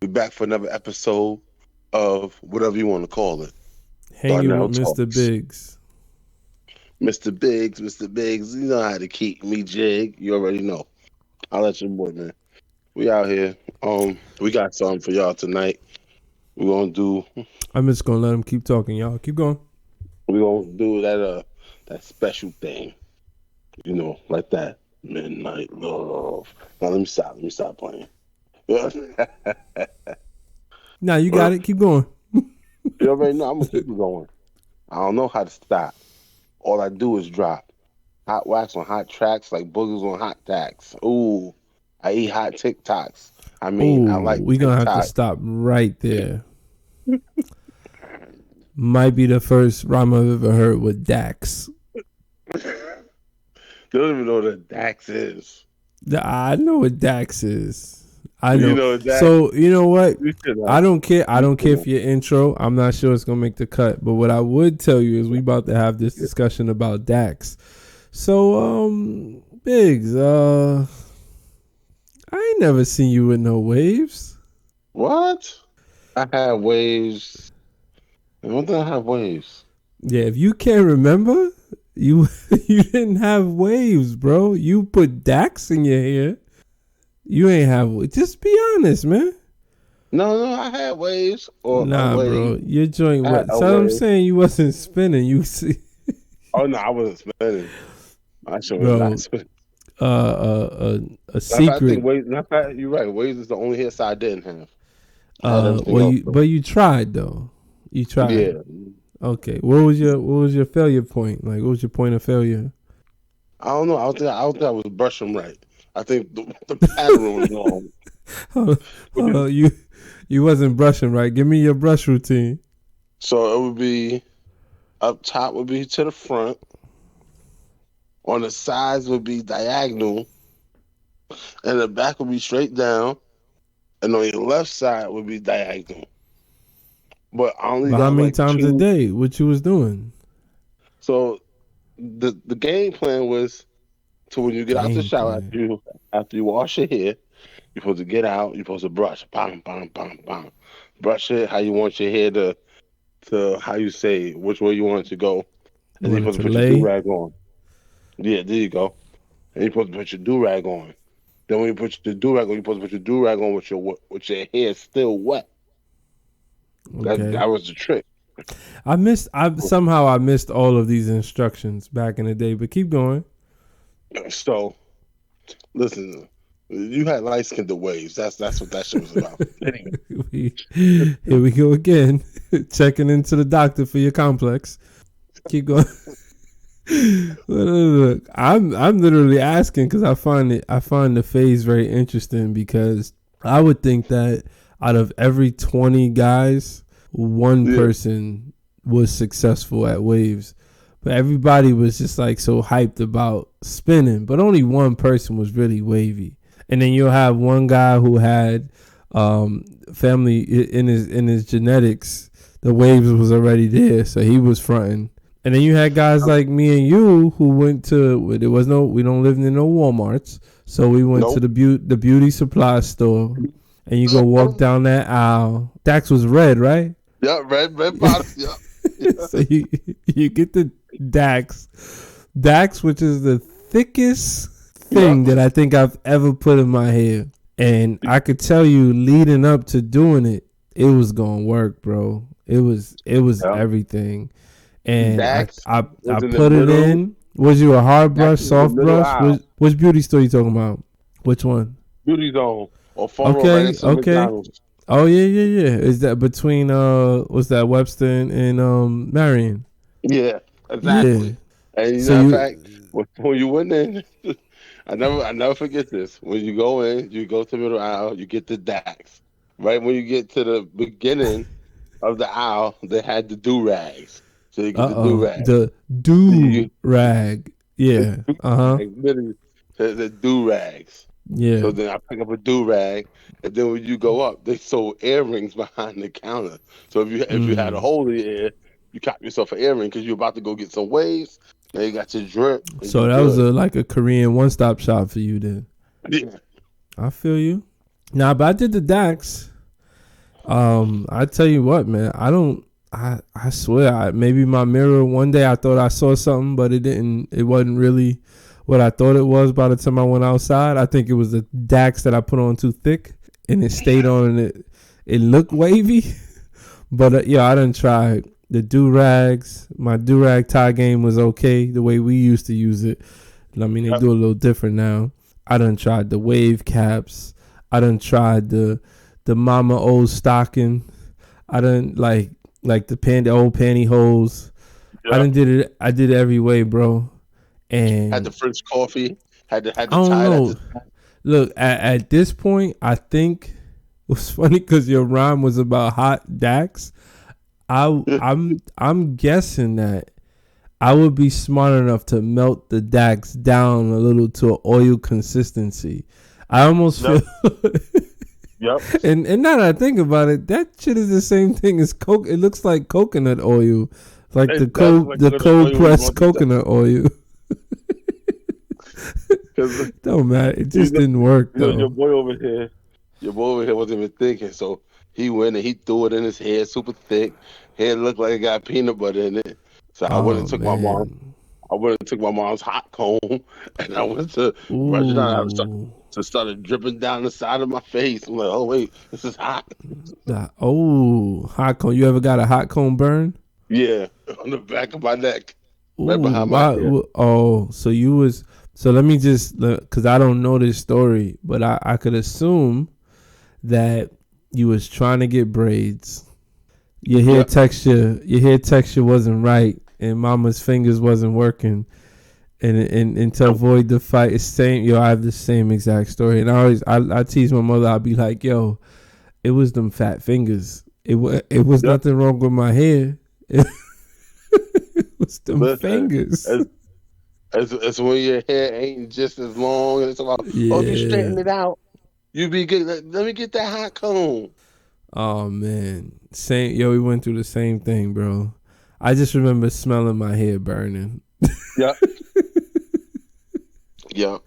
We're back for another episode of whatever you want to call it. Hanging Darnell with Mr. Talks. BIGZ. Mr. Biggs, you know how to keep me jig. You already know. I'll let your boy, man. We out here. We got something for y'all tonight. We're gonna do I'm just gonna let him keep talking, y'all. Keep going. that special thing. Like that. Midnight love. Now let me stop. Let me stop playing. Nah, you got it. Keep going. You already know I'm gonna keep it going. I don't know how to stop. All I do is drop hot wax on hot tracks like boogers on hot tacks. Ooh, I eat hot TikToks. I Oh, like we gonna have to TikTok. stop right there. Might be the first rhyme I've ever heard with Dax. They don't even know what a Dax is. I know what Dax is. I know. You know Dax. So you know what? You should know. I don't care. I don't care for your intro. I'm not sure it's gonna make the cut. But what I would tell you is we about to have this discussion about Dax. So Biggs, I ain't never seen you with no waves. What? I had waves. When did I have waves? Yeah, if you can't remember, you you didn't have waves, bro. You put Dax in your hair. You ain't have. Just be honest, man. No, I had waves or Nah, a wave. bro. Your joint. I had What? a So I'm wave. saying you wasn't spinning. You see, Oh no, I wasn't spinning. I sure was bro. not spinning. A I secret. think waves. You're right. Waves is the only hairstyle I didn't have. I had everything else. But you tried though. You tried. Yeah. Okay. What was your failure point? Like, what was your point of failure? I don't know. I don't think I was brushing right. I think the pattern was wrong. You wasn't brushing right. Give me your brush routine. So it would be up top would be to the front. On the sides would be diagonal, and the back would be straight down. And on your left side would be diagonal. But I only But how got many like times a two. day? What you was doing? So the game plan was to when you get out the Game shower plan. after you wash your hair, you're supposed to get out. You're supposed to brush, bam, bam, bam, bam. Brush it how you want your hair to how you say which way you want it to go, You and then you're wanted supposed to to put your do lay. rag on. Yeah, there you go. And you're supposed to put your do rag on. Then when you put your do rag on, you're supposed to put your do rag on with your hair still wet. Okay. That was the trick. I missed all of these instructions back in the day. But keep going. So listen, you had light skinned waves. That's what that shit was about. Anyway. Here we go again. Checking into the doctor for your complex. Keep going. Look, I'm literally asking because I find the phase very interesting because I would think that out of every 20 guys, one person was successful at waves, but everybody was just like so hyped about spinning, but only one person was really wavy. And then you'll have one guy who had family in his genetics, the waves was already there, so he was fronting. And then you had guys like me and you who went to we don't live in no Walmarts, so we went to the beauty supply store, and you go walk down that aisle. Dax was red, right? Yeah, red bottom. Yeah. So you get the Dax, which is the thickest thing that I think I've ever put in my hair, and I could tell you leading up to doing it, it was gonna work, bro. It was everything. And Dax I was in the put it middle. in. Was you a hard brush, Dax was in the soft middle brush? aisle. Which beauty store you talking about? Which one? Beauty Zone or phone Okay, right next to okay. McDonald's. Oh yeah. Is that between was that Webster and Marion? Yeah, exactly. Yeah. And you So know, in you fact, when you went in, I never forget this. When you go in, you go to the middle aisle, you get the Dax. Right when you get to the beginning of the aisle, they had the do rags. So you get the do rag. the do rag. Yeah. Literally, the do rags. Yeah. So then I pick up a do rag, and then when you go up, they sold earrings behind the counter. So if you had a hole in your ear, you cop yourself an earring because you're about to go get some waves. Now you got your drip. So that was like a Korean one-stop shop for you then. Yeah. I feel you. Nah, but I did the Dax. I tell you what, man. I swear, maybe my mirror. One day I thought I saw something, but it didn't. It wasn't really what I thought it was. By the time I went outside, I think it was the Dax that I put on too thick, and it stayed on, and it looked wavy. But yeah, I done tried the do rags. My do rag tie game was okay the way we used to use it. I mean, they do a little different now. I done tried the wave caps. I done tried the mama old stocking. I done like the old pantyhose. Yeah. I done did it. I did it every way, bro. And Had the French coffee. Had the I don't tie. know. Look, at this point, I think it was funny because your rhyme was about hot Dax. I'm guessing that I would be smart enough to melt the Dax down a little to an oil consistency. I almost feel. Yep. And now that I think about it, that shit is the same thing as coke. It looks like coconut oil, like the cold pressed coconut oil. Don't matter. It just didn't work though. Your boy over here wasn't even thinking. So he went and he threw it in his hair, super thick. Hair looked like it got peanut butter in it. So I went and took my mom. I went and took my mom's hot comb, and I went to brush it out. So it started dripping down the side of my face. I'm like, oh wait, this is hot. Hot comb. You ever got a hot comb burn? Yeah, on the back of my neck, right behind my head. So you was. So let me just, because I don't know this story, but I could assume that you was trying to get braids. Your hair texture wasn't right, and mama's fingers wasn't working. And to avoid the fight, it's same. Yo, I have the same exact story, and I tease my mother. I'll be like, yo, it was them fat fingers. It was nothing wrong with my hair. It was them fingers. It's when your hair ain't just as long, and it's about you straighten it out. You be good. Let me get that hot comb. Oh man, same. Yo, we went through the same thing, bro. I just remember smelling my hair burning. Yep. Yep.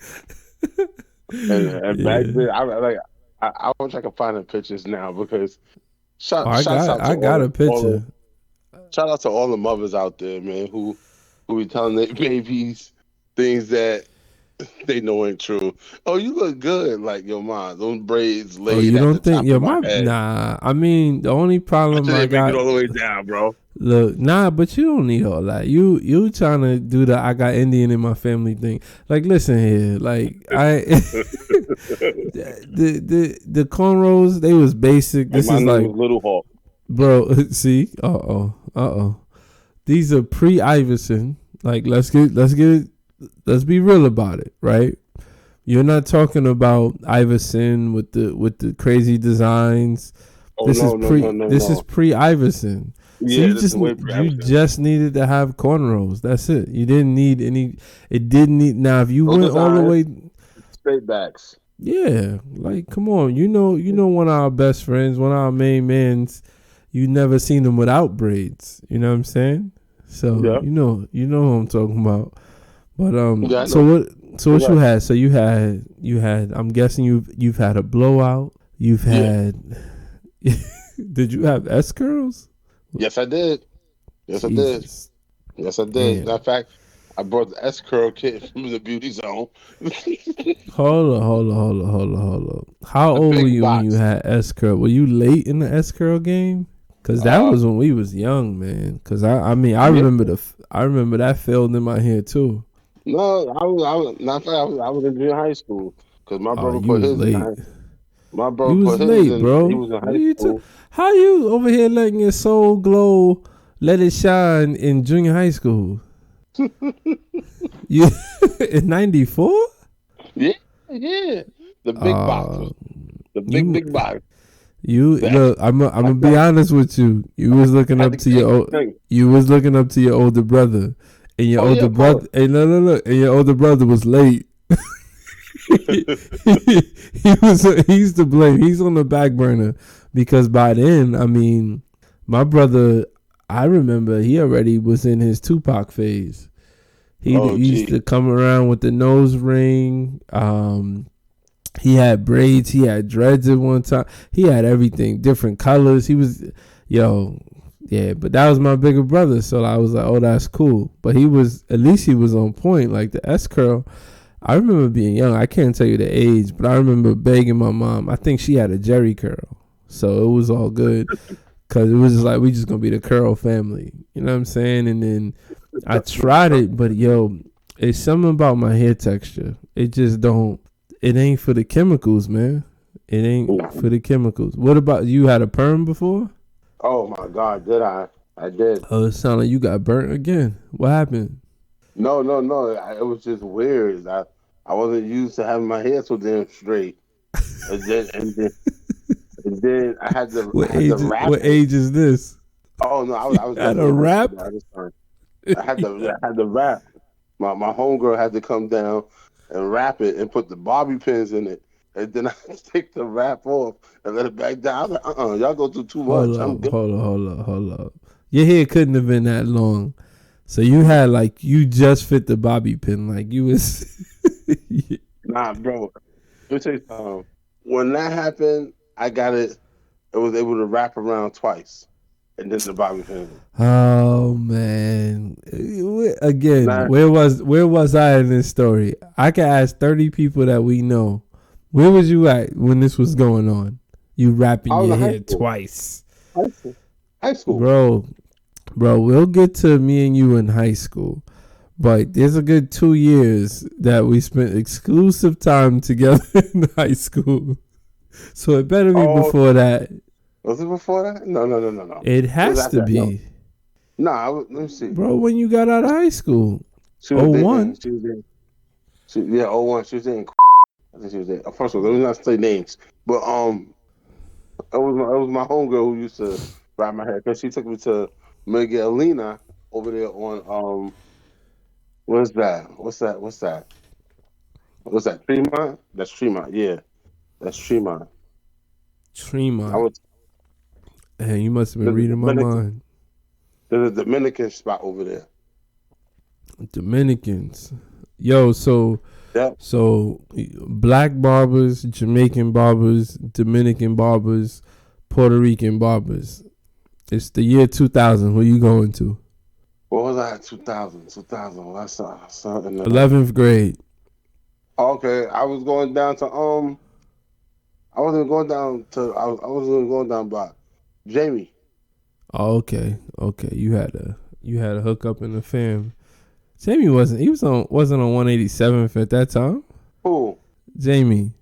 And back then, I wish I could find the pictures now because I got a picture. Shout out to all the mothers out there, man, who be telling their babies things that they know ain't true. Oh, you look good, like your mom. Those braids laid. Oh, you don't think your mom? Nah, I mean the only problem I got. Make it all the way down, bro. Look, but you don't need all that. You trying to do the I got Indian in my family thing. Like, listen here, like the cornrows, they was basic. This is like Little Hawk, bro. See, these are pre-Iverson. Like, let's be real about it, right? You're not talking about Iverson with the crazy designs. This is pre-Iverson. Yeah, so you just needed to have cornrows. That's it. You didn't need any. It didn't need. Now, if you went all the way straight backs, yeah, like come on. You know, one of our best friends, one of our main mans. You never seen them without braids. You know what I'm saying? So you know who I'm talking about. But what you had? So you had. I'm guessing you've had a blowout. You've had. Did you have S curls? Yes, I did. Yes, Jesus. I did. Yes, I did. Matter of fact, I brought the S curl kit from the beauty zone. Hold on. How old were you when you had S curl? Were you late in the S curl game? Cause that was when we was young, man. Cause I remember that failed in my head too. No, I was in junior high school. Cause my brother put his late. My brother was put late, his bro. He was in high school. How you over here letting your soul glow, let it shine in junior high school? You in '94? Yeah. The big box. The big box. Look, I'm gonna be honest with you. You was looking up to your older brother, and your older brother. Hey, look, and your older brother was late. He's to blame. He's on the back burner because by then, I mean, my brother, I remember he already was in his Tupac phase. He used to come around with the nose ring. He had braids. He had dreads at one time. He had everything, different colors. He was, yo, yeah. But that was my bigger brother, so I was like, oh, that's cool. But he was, at least he was on point. Like the S curl. I remember being young. I can't tell you the age, but I remember begging my mom. I think she had a Jerry curl, so it was all good. Cause it was just like we just gonna be the curl family, you know what I'm saying? And then I tried it, but yo, it's something about my hair texture. It just don't. It ain't for the chemicals, man. It ain't for the chemicals. What about you? Had a perm before? Oh my God, did I? I did. Oh, it sounded like you got burnt again. What happened? No, no, no. It was just weird. I wasn't used to having my hair so damn straight, and then I What had to age? wrap What it. age is this? Oh no, You I was had definitely a in high school rap? by this time. I had to wrap. My homegirl had to come down and wrap it and put the bobby pins in it, and then I take the wrap off and let it back down. I was like, y'all go through too Hold much. I'm up, good. hold up. Your hair couldn't have been that long. So you had like you just fit the bobby pin, like you was. Nah, bro. Let me tell you something. When that happened, I got it. It was able to wrap around twice, and then the bobby pin. Oh man! Again, Nah, where was I in this story? I could ask 30 people that we know. Where was you at when this was going on? You wrapping I was your in high hair school. twice, High school. High school. bro. Bro, we'll get to me and you in high school, but there's a good 2 years that we spent exclusive time together in high school. So it better be Oh, before that. was it before that? No, no, no, no, no. It It was has after to that. No, be, no. Let me see. bro. When you got out of high school, She was oh dating. one. She was in. Yeah, 01. She was in. I think she was in. First of all, let me not say names, but it was my homegirl who used to wrap my hair because she took me to Miguelina over there on what's that? What's that? What's that? What's that? Tremont? That's Tremont. Yeah, that's Tremont. I Tremont. was And you must have been there's a reading my Dominican. mind. There's a Dominican spot over there. Dominicans. Yo, so Yep. so black barbers, Jamaican barbers, Dominican barbers, Puerto Rican barbers. It's the year 2000. Who you going to? What was I at 2000? 2000. Well, I saw it in the, 11th grade. okay, I was going down to I wasn't going down to I wasn't going down by Jamie. Oh, okay. Okay. You had a hookup in the fam. Jamie wasn't on 187th at that time. Who? Jamie.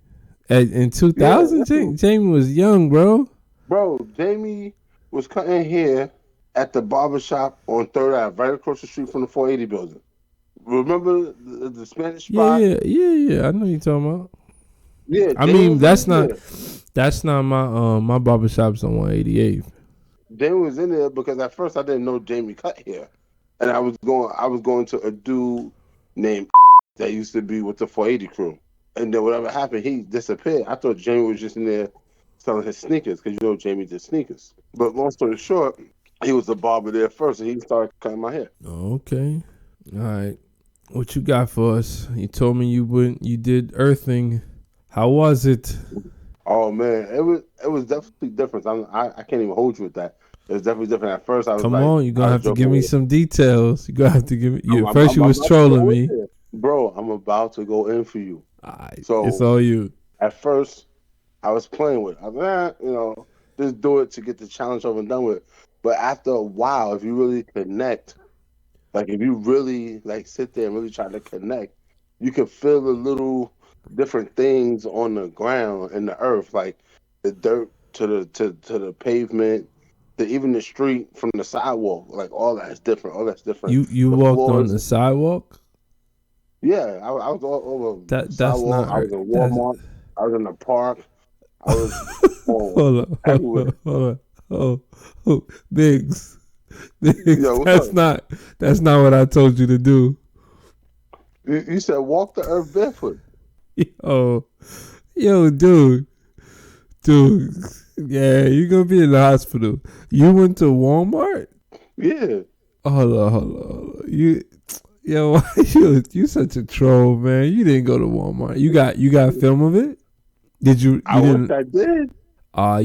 In Yeah, 2000, that's who. Jamie was young, bro. Bro, Jamie was cutting hair at the barber shop on Third Ave, right across the street from the 480 building. Remember the Spanish Yeah, spot? yeah. I know you talking about. Yeah, I Jamie mean, was in there. that's not my barbershop's on 188th. Jamie was in there because at first I didn't know Jamie cut hair, and I was going to a dude named that used to be with the 480 crew, and then whatever happened, he disappeared. I thought Jamie was just in there selling his sneakers because Jamie did sneakers. But long story short, he was the barber there first, and he started cutting my hair. Okay. All right. What you got for us? You told me you did earthing. How was it? Oh man, it was definitely different. I can't even hold you with that. It was definitely different. At first, I was Come like, on, you're I gonna was have to joking give me with. some details. You're gonna have to give me I'm, at I'm, first I'm you was about to trolling go in me. there, bro. I'm about to go in for you. Alright, it's So all you. at first, I was playing with it. I was like, just do it to get the challenge over and done with. But after a while, if you really connect, like if you really like sit there and really try to connect, you can feel the little different things on the ground and the earth, like the dirt to the pavement, to even the street from the sidewalk. Like all that's different. All that's different. You The walked on floors. the sidewalk? Yeah, I was all over the That's sidewalk. not I was in that's Walmart. I was in the park. I was hold on, everywhere. hold on. Oh, Biggs. Biggs, Yo, what's up? that's not what I told you to do. You said walk the earth barefoot. Yo, yo, dude, yeah, you gonna be in the hospital. You went to Walmart? Yeah. Hold on. Yo, why you such a troll, man. You didn't go to Walmart. You got film of it? Did you? I You wish didn't. I did.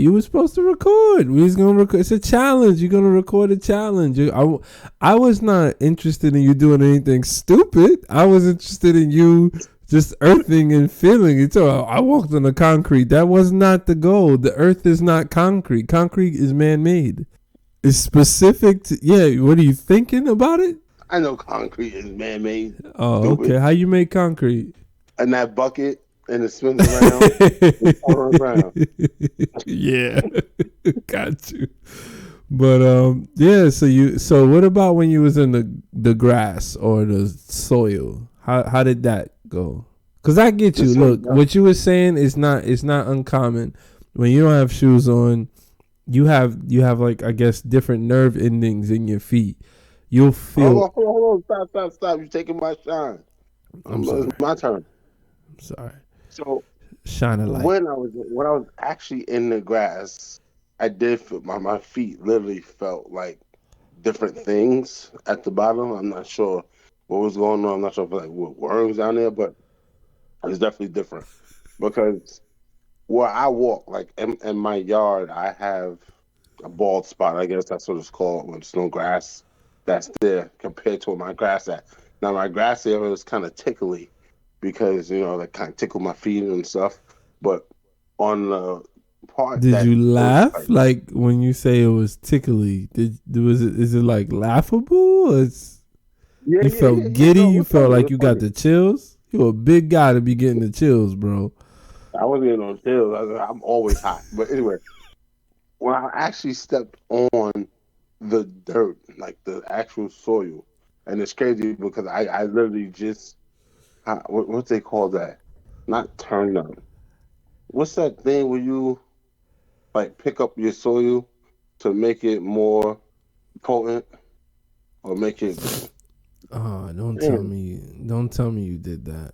You were supposed to record. We was gonna record. It's a challenge. You're gonna record a challenge. I was not interested in you doing anything stupid. I was interested in you just earthing and feeling it. So I walked on the concrete. That was not the goal. The earth is not concrete. Concrete is man-made. It's specific to, yeah. What are you thinking about it? I know concrete is man-made. Oh, Stupid. okay. How you make concrete? And that bucket and it spins around. It's all around. Yeah, got you. But yeah. So what about when you was in the grass or the soil? How did that go? Cause I get you. Look, what you were saying is not uncommon. When you don't have shoes on, you have like, I guess, different nerve endings in your feet. You'll feel. Hold on. Stop. You're taking my shine. I'm sorry. It's my turn. I'm sorry. So shine a light. when I was actually in the grass, I did feel my feet literally felt like different things at the bottom. I'm not sure what was going on. I'm not sure if like what worms down there, but it's definitely different because where I walk, like in my yard, I have a bald spot. I guess that's what it's called when there's no grass that's there compared to where my grass at. Now my grass area is kind of tickly because they kind of tickle my feet and stuff. But on the part Did that you laugh like when you say it was tickly? Is it like laughable? Or you felt giddy. No, you felt funny. like you got the chills. You're a big guy to be getting the chills, bro. I wasn't getting on chills. I'm always hot. But anyway, when I actually stepped on the dirt, like the actual soil, and it's crazy because I literally just what they call that? Not turn up. What's that thing where you like pick up your soil to make it more potent or make it? Oh, don't tell me you did that.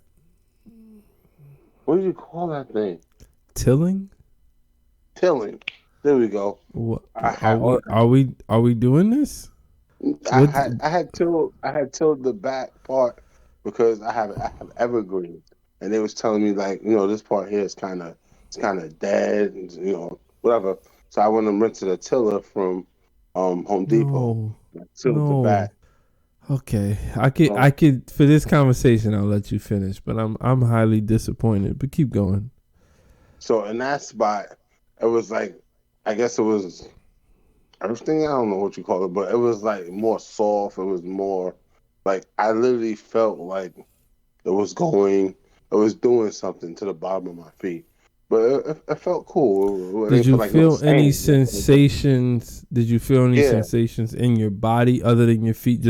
What do you call that thing? Tilling. There we go. What are we doing this? I had tilled the back part because I have evergreens, and they was telling me like this part here is kind of dead, and whatever. So I went and rented a tiller from Home Depot. Tilled the back. Okay, I could for this conversation I'll let you finish, but I'm highly disappointed. But keep going. So in that spot, it was like, I guess it was earthing. I don't know what you call it, but it was like more soft. It was more like I literally felt like it was doing something to the bottom of my feet. But it felt cool. Did you feel any sensations? Did you feel any sensations in your body other than your feet?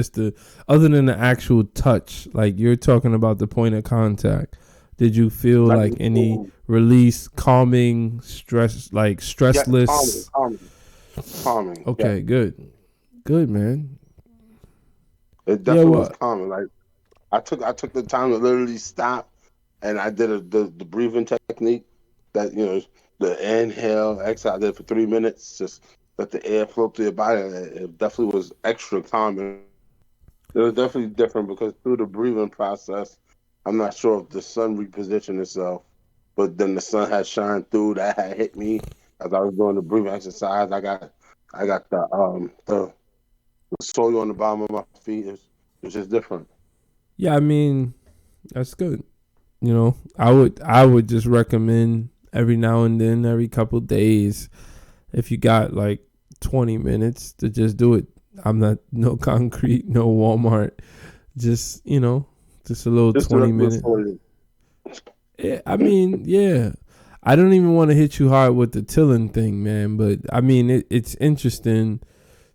Other than the actual touch, like you're talking about the point of contact. Did you feel like any release, calming, stress, like stressless? Calming. Okay, good, man. It definitely was calming. Like I took the time to literally stop, and I did the breathing technique. That the inhale, exhale. I did it for 3 minutes. Just let the air flow through your body. It definitely was extra calming. It was definitely different because through the breathing process, I'm not sure if the sun repositioned itself, but then the sun had shined through. That had hit me as I was doing the breathing exercise. I got the soil on the bottom of my feet. It's just different. Yeah, I mean, that's good. I would just recommend every now and then, every couple days, if you got like 20 minutes to just do it. I'm not no concrete, no Walmart. Just just a little just 20 minutes. Yeah, I mean, yeah. I don't even want to hit you hard with the tilling thing, man. But I mean, it's interesting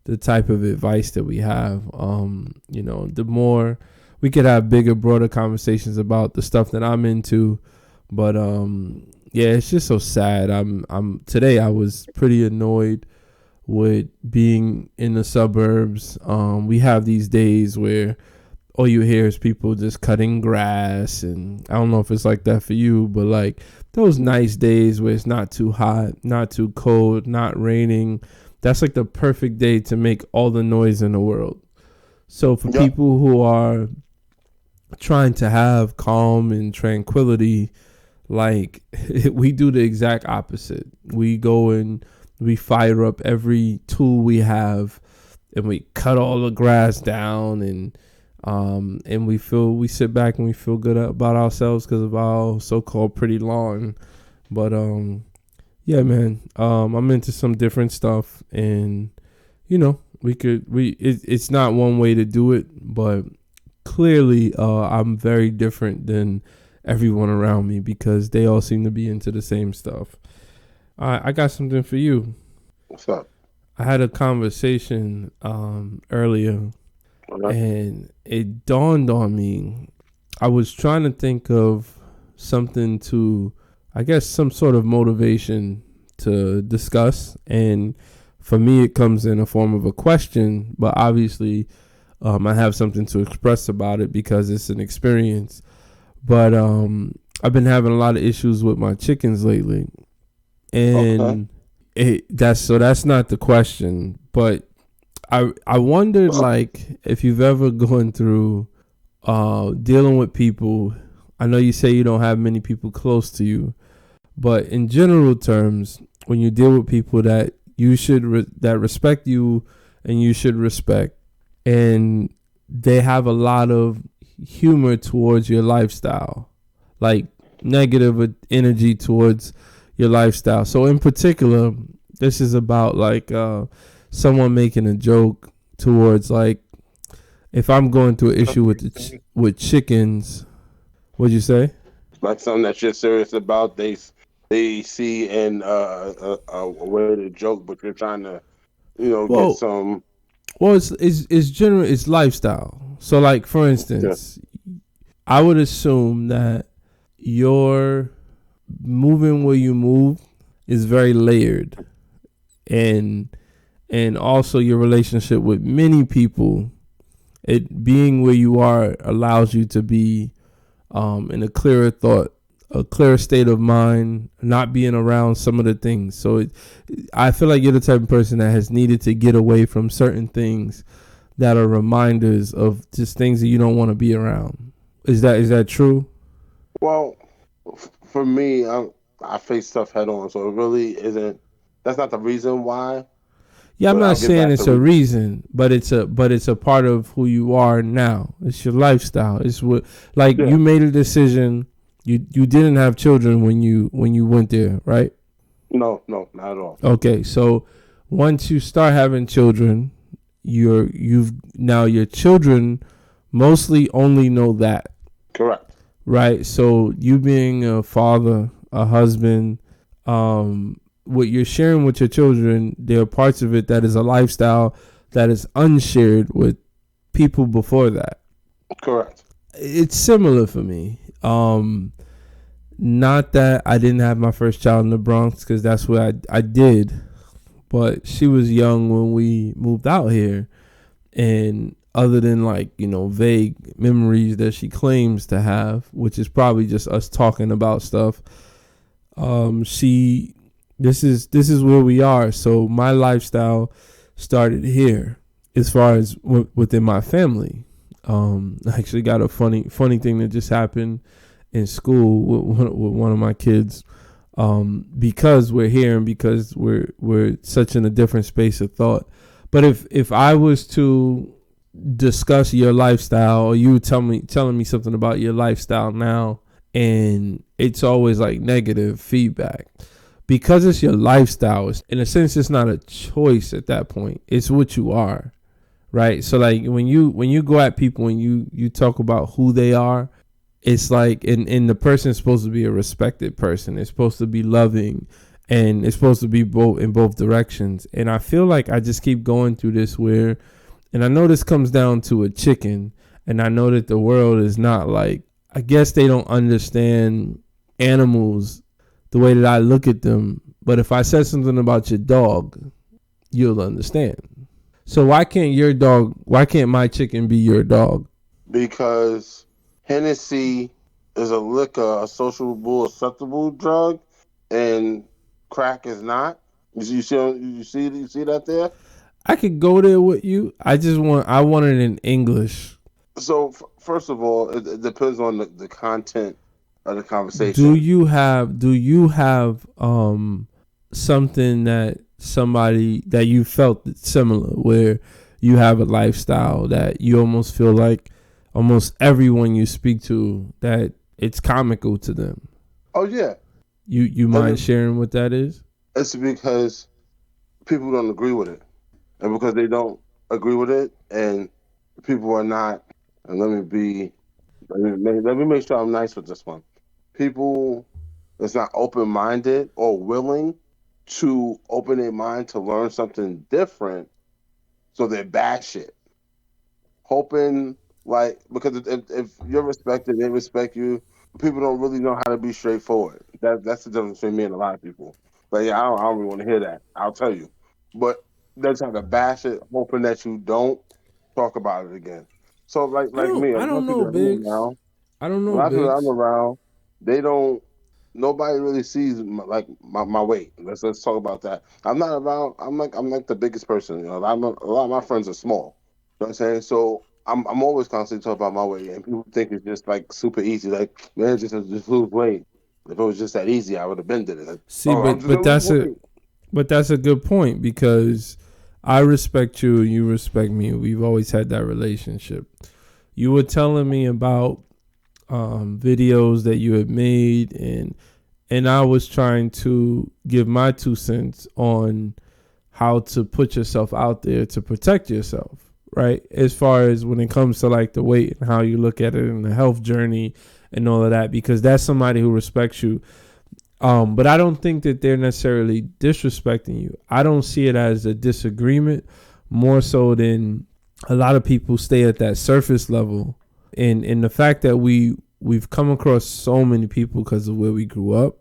the type of advice that we have. The more we could have bigger, broader conversations about the stuff that I'm into. But yeah, it's just so sad. Today I was pretty annoyed with being in the suburbs. We have these days where all you hear is people just cutting grass, and I don't know if it's like that for you, but like those nice days where it's not too hot, not too cold, not raining, that's like the perfect day to make all the noise in the world. So for people who are trying to have calm and tranquility, Like we do the exact opposite. We go and we fire up every tool we have, and we cut all the grass down, and we sit back and we feel good about ourselves because of our so-called pretty lawn. But yeah, man, I'm into some different stuff, and it's not one way to do it, but clearly I'm very different than everyone around me because they all seem to be into the same stuff. I got something for you. What's up? I had a conversation earlier, and it dawned on me. I was trying to think of something to, I guess, some sort of motivation to discuss, and for me it comes in a form of a question, but obviously I have something to express about it because it's an experience. But I've been having a lot of issues with my chickens lately, and that's not the question. But I wondered, like, if you've ever gone through dealing with people. I know you say you don't have many people close to you, but in general terms, when you deal with people that that respect you and you should respect, and they have a lot of humor towards your lifestyle, like negative energy towards your lifestyle. So in particular, this is about like someone making a joke towards, like, if I'm going through an issue with chickens. What'd you say? Like something that you're serious about, they see in a way to joke, but you're trying to, get Well, some. it's general. It's lifestyle. So, like, for instance, I would assume that your moving where you move is very layered, and also your relationship with many people. It being where you are allows you to be in a clearer thought, a clearer state of mind, not being around some of the things. So I feel like you're the type of person that has needed to get away from certain things that are reminders of just things that you don't want to be around. Is that true? Well, for me, I face stuff head on, so it really isn't. That's not the reason why. Yeah, I'm But not I'll get saying back it's to a reason, but it's a part of who you are now. It's your lifestyle. It's what, like, you made a decision. You didn't have children when you went there, right? No, not at all. Okay, so once you start having children, your children mostly only know that. Correct. Right? So you being a father, a husband, what you're sharing with your children, there are parts of it that is a lifestyle that is unshared with people before that. Correct. It's similar for me. Not that I didn't have my first child in the Bronx, because that's where I did, but she was young when we moved out here, and other than, like, vague memories that she claims to have, which is probably just us talking about stuff, this is where we are. So my lifestyle started here as far as within my family. I actually got a funny thing that just happened in school with one of my kids, because we're here and because we're such in a different space of thought. But if I was to discuss your lifestyle, or you telling me something about your lifestyle now, and it's always like negative feedback, because it's your lifestyle, in a sense it's not a choice at that point, it's what you are, right? So, like, when you go at people and you talk about who they are, it's like, and the person is supposed to be a respected person, it's supposed to be loving, and it's supposed to be both in both directions. And I feel like I just keep going through this where, and I know this comes down to a chicken, and I know that the world is not like, I guess they don't understand animals the way that I look at them. But if I said something about your dog, you'll understand. So why can't my chicken be your dog? Because Hennessy is a liquor, a sociable, acceptable drug, and crack is not. You see that there. I could go there with you. I want it in English. So first of all, it depends on the content of the conversation. Do you have something that somebody that you felt similar, where you have a lifestyle that you almost feel like almost everyone you speak to that it's comical to them? Oh yeah. You mind sharing what that is? It's because people don't agree with it, and because they don't agree with it, and people are not. And let me make sure I'm nice with this one. People that's not open minded or willing to open their mind to learn something different, so they bash it, hoping like because if you're respected, they respect you. People don't really know how to be straightforward. That's the difference between me and a lot of people. But yeah, I don't really want to hear that. I'll tell you. But they're trying to bash it, hoping that you don't talk about it again. So like me, a I lot don't of know, people that I'm Biggs. around, I don't a know, lot of people that I'm Biggs. around, they don't. Nobody really sees my weight. Let's talk about that. I'm not around. I'm like the biggest person. You know, a lot of my friends are small. You know what I'm saying? So I'm always constantly talking about my weight, and people think it's just like super easy. Like man, just lose weight. If it was just that easy, I would have been did it. Like, See, oh, I'm just gonna lose weight. but that's a good point, because I respect you, you respect me. We've always had that relationship. You were telling me about videos that you had made, and I was trying to give my 2 cents on how to put yourself out there to protect yourself, right? As far as when it comes to like the weight and how you look at it and the health journey and all of that, because that's somebody who respects you. But I don't think that they're necessarily disrespecting you. I don't see it as a disagreement, more so than a lot of people stay at that surface level. And the fact that we've come across so many people because of where we grew up,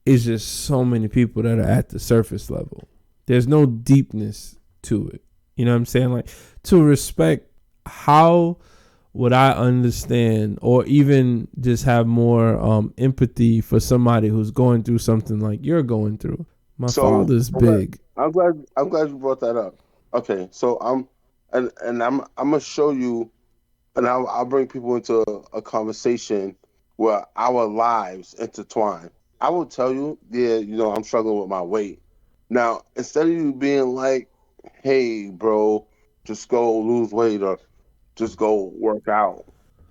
is just so many people that are at the surface level. There's no deepness to it. You know what I'm saying? Like, to respect, how would I understand or even just have more empathy for somebody who's going through something like you're going through? My father's big. I'm glad you brought that up. Okay, so I'm gonna show you, and I'll bring people into a conversation where our lives intertwine. I will tell you, yeah, I'm struggling with my weight. Now, instead of you being like, hey, bro, just go lose weight or just go work out,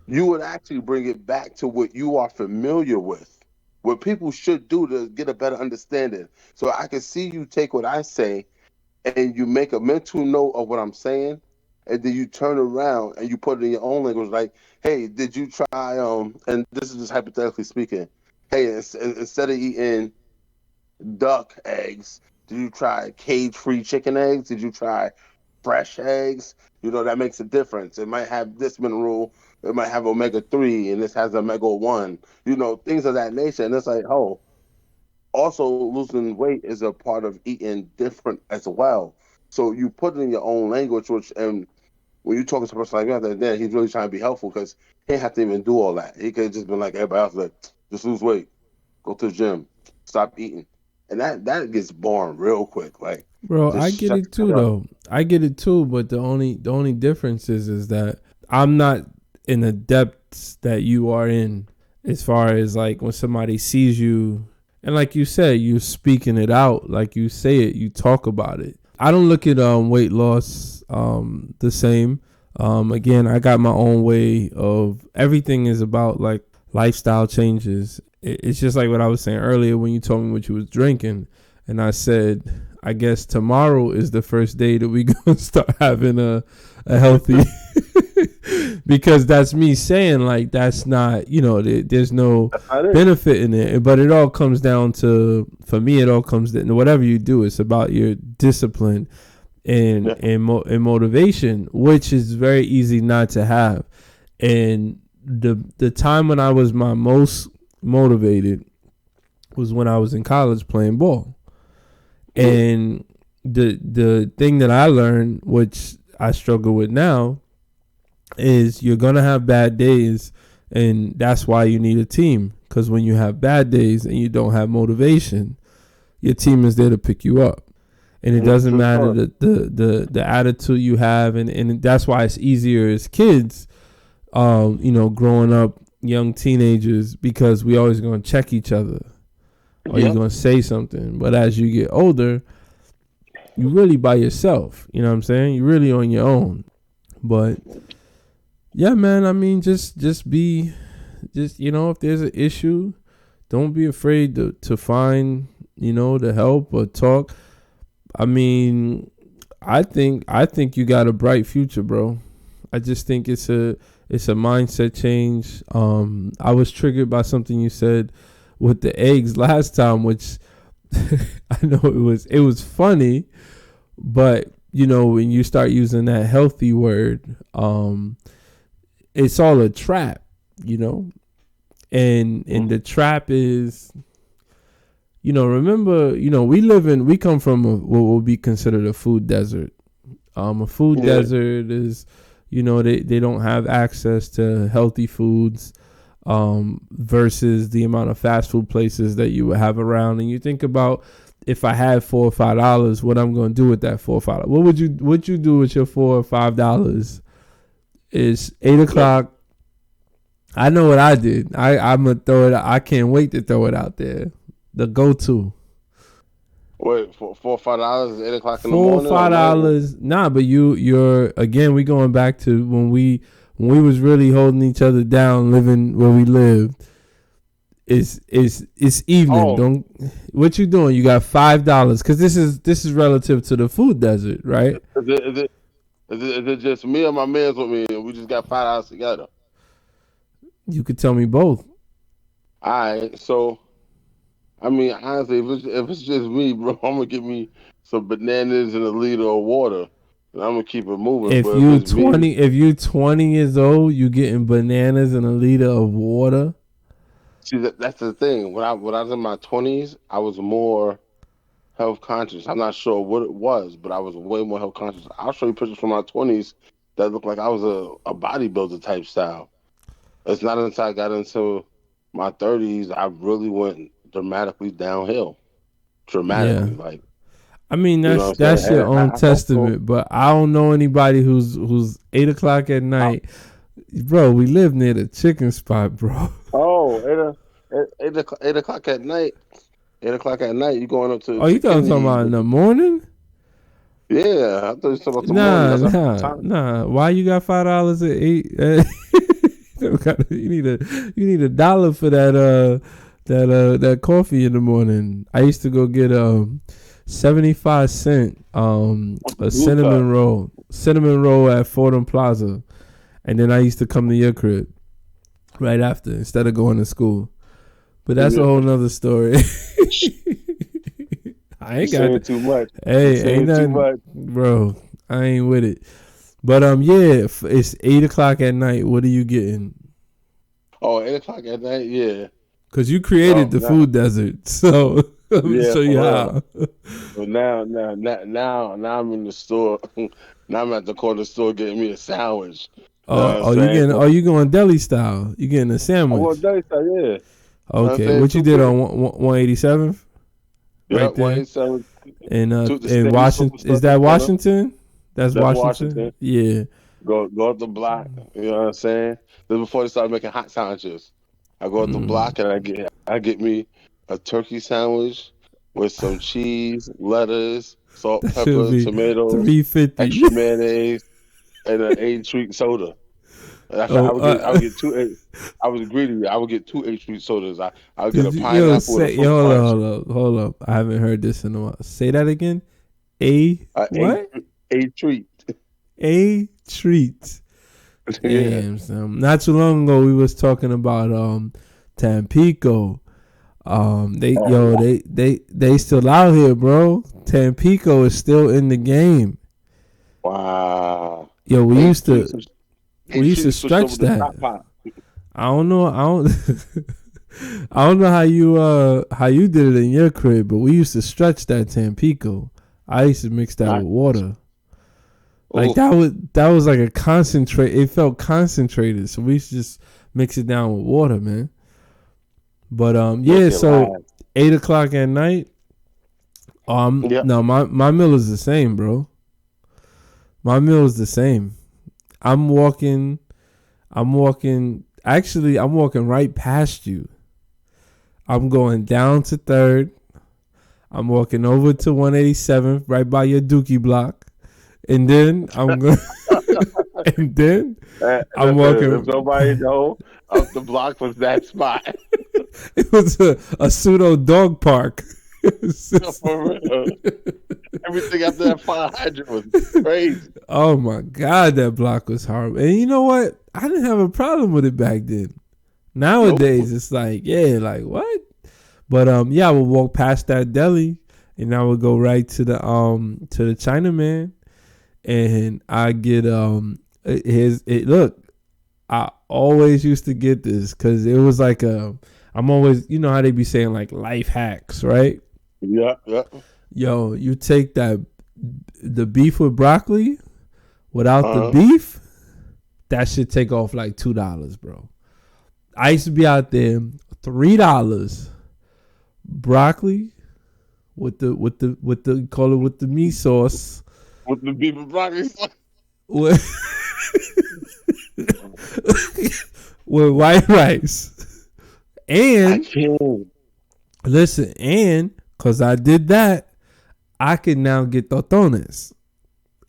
you would actually bring it back to what you are familiar with, what people should do to get a better understanding. So I can see you take what I say and you make a mental note of what I'm saying, and then you turn around and you put it in your own language, like, "Hey, did you try?" And this is just hypothetically speaking. Hey, instead of eating duck eggs, did you try cage-free chicken eggs? Did you try fresh eggs? That makes a difference. It might have this mineral. It might have omega-3, and this has omega-1. Things of that nature. And it's like, oh, also losing weight is a part of eating different as well. So you put it in your own language, which, and when you talking to a person like that, then he's really trying to be helpful, because he ain't have to even do all that. He could have just been like everybody else, like, just lose weight, go to the gym, stop eating. And that gets boring real quick. Like, Bro, I just get shut it too it up. though. I get it too, but the only difference is that I'm not in the depths that you are in, as far as like when somebody sees you, and like you said, you speaking it out, like you say it, you talk about it. I don't look at weight loss the same. Again, I got my own way of, everything is about like lifestyle changes. It's just like what I was saying earlier when you told me what you was drinking, and I said, I guess tomorrow is the first day that we gonna start having a healthy because that's me saying like that's not, there's no benefit in it, but it all comes down to, for me, it all comes down to whatever you do, it's about your discipline and motivation, which is very easy not to have. And the time when I was my most motivated was when I was in college playing ball. And the thing that I learned, which I struggle with now, is you're gonna have bad days, and that's why you need a team. Because when you have bad days and you don't have motivation, your team is there to pick you up, and it doesn't matter the attitude you have, and that's why it's easier as kids, growing up, young teenagers because we always gonna check each other or you're gonna say something. But as you get older, you really by yourself. You know what I'm saying? You're really on your own. But yeah, man. I mean, just be, if there's an issue, don't be afraid to find, the help or talk. I mean, I think you got a bright future, bro. I just think it's a mindset change. I was triggered by something you said with the eggs last time, which I know it was funny, but when you start using that healthy word, it's all a trap, and the trap is, remember, we come from what will be considered a food desert. A food desert is, they don't have access to healthy foods, versus the amount of fast food places that you would have around. And you think about, if I had $4 or $5, what I'm going to do with that $4 or $5? What you do with your $4 or $5? Is 8:00. I know what I did. I'm gonna throw it. I can't wait to throw it out there. The go-to. Wait, $4 or $5 at 8:00 in the $4 morning? or $5. Nah, but you're again. We going back to when we was really holding each other down, living where we lived. It's evening. What you doing? You got $5 because this is relative to the food desert, right? Is it just me or my man's with me and we just got $5 together? You could tell me both. All right, so I mean, honestly, if it's just me, bro, I'm gonna get me some bananas and a liter of water, and I'm gonna keep it moving. If you 20 years old, you getting bananas and a liter of water. See, that's the thing. When I was in my 20s, I was more health conscious. I'm not sure what it was, but I was way more health conscious. I'll show you pictures from my 20s that look like I was a bodybuilder type style. It's not until I got into my 30s I really went dramatically downhill. Dramatically, like. I mean, that's your own testament, but I don't know anybody who's 8:00 at night. Bro, we live near the chicken spot, bro. Oh, 8:00 at night. 8:00 at night, you going up to? Oh, you talking about in the morning? Yeah, I thought you were talking about the morning. Nah. Why you got $5 at 8? You need $1 for that coffee in the morning. I used to go get 75-cent a cinnamon roll at Fordham Plaza, and then I used to come to your crib right after instead of going to school. But that's a whole nother story. I ain't got too much. Hey, ain't nothing, too much, bro. I ain't with it. But it's 8:00 at night. What are you getting? Oh, 8:00 at night, yeah. Cause you created the food desert, so let me show you how. But now I'm in the store. Now I'm at the corner store getting me a sandwich. You going deli style? You getting a sandwich? I want deli style, yeah. Okay, what you did on 187th? Yeah, right there. 187. In Washington, is that Washington? That's Washington. Yeah. Go up the block. You know what I'm saying? Then before they started making hot sandwiches, I go up the block and I get me a turkey sandwich with some cheese, lettuce, salt, pepper, tomatoes, $3.50, extra mayonnaise, and an 8-treat soda. I would get two. I was greedy. I would get 2 8-treat sodas. I would get a pineapple. Hold up. I haven't heard this in a while. Say that again. What? A treat. A treat. Damn, son. Not too long ago we was talking about Tampico. They still out here, bro. Tampico is still in the game. Wow. Yo, we used to stretch that. I don't know. I don't know how you did it in your crib, but we used to stretch that Tampico. I used to mix that with water. Like that was like a concentrate. It felt concentrated, so we used to just mix it down with water, man. But so 8:00 at night. No, my meal is the same, bro. My meal is the same. I'm walking. Actually, I'm walking right past you. I'm going down to 3rd. I'm walking over to 187th, right by your Dookie block. And then I'm going and then I'm Listen, if walking. nobody know, up the block was that spot. It was a pseudo dog park. For real. Everything after that 500 was crazy. Oh my God, that block was horrible. And you know what? I didn't have a problem with it back then. Nowadays, It's like, yeah, like what? But yeah, I would walk past that deli, and I would go right to the Chinaman, and I get look. I always used to get this because it was like I'm always, you know how they be saying like life hacks, right? Yeah. Yo, you take the beef with broccoli without the beef, that should take off like $2, bro. I used to be out there $3 broccoli with the call it with the meat sauce. With the beef and broccoli sauce. With white rice. And listen, and because I did that, I can now get totones.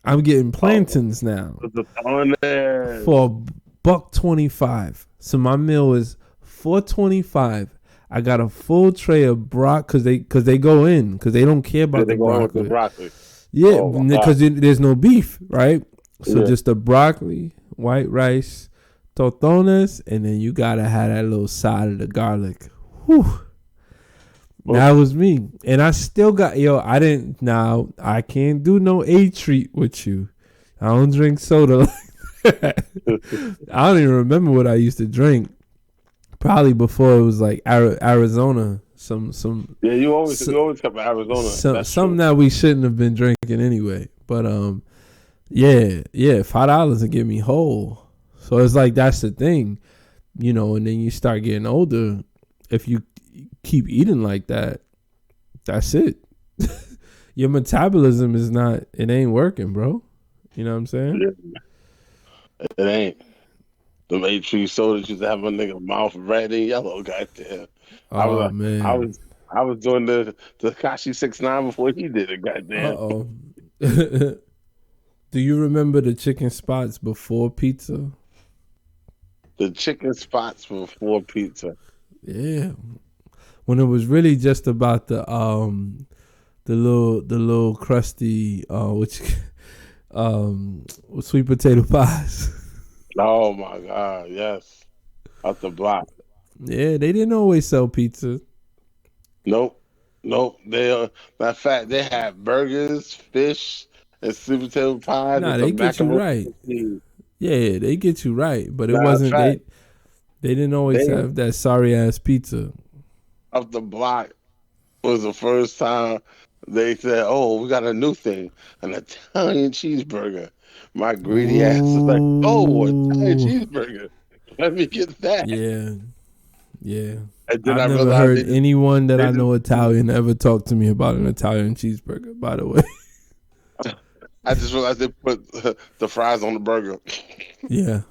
I'm getting plantains now for $1.25. So my meal is $4.25. I got a full tray of broccoli because they go in because they don't care about the broccoli. Yeah, because there's no beef, right? So just the broccoli, white rice, totones, and then you gotta have that little side of the garlic. Whew. That was me. And I still got, I can't do no A treat with you. I don't drink soda like that. I don't even remember what I used to drink. Probably before it was like Arizona. Yeah, you always come to Arizona. Something that we shouldn't have been drinking anyway. But yeah, $5 to get me whole. So it's like that's the thing, and then you start getting older. If you keep eating like that, that's it. Your metabolism it ain't working, bro. You know what I'm saying? Yeah. It ain't. The A-tree sodas used to have a nigga mouth red and yellow, goddamn. Oh man. I was doing the Tekashi 6ix9ine before he did it, goddamn. Do you remember the chicken spots before pizza? The chicken spots before pizza. Yeah. When it was really just about the little crusty sweet potato pies. Oh my God, yes. Out the block. Yeah, they didn't always sell pizza. Nope. Matter of fact, they have burgers, fish, and sweet potato pies. Nah, they get you right. Yeah, they get you right. But it wasn't they didn't always have that sorry ass pizza. Up the block was the first time they said, "Oh, we got a new thing, an Italian cheeseburger." My greedy ass was like, "Oh, Italian cheeseburger. Let me get that." Yeah. And then I've never heard anyone that I know Italian ever talk to me about an Italian cheeseburger, by the way. I just realized they put the fries on the burger. Yeah.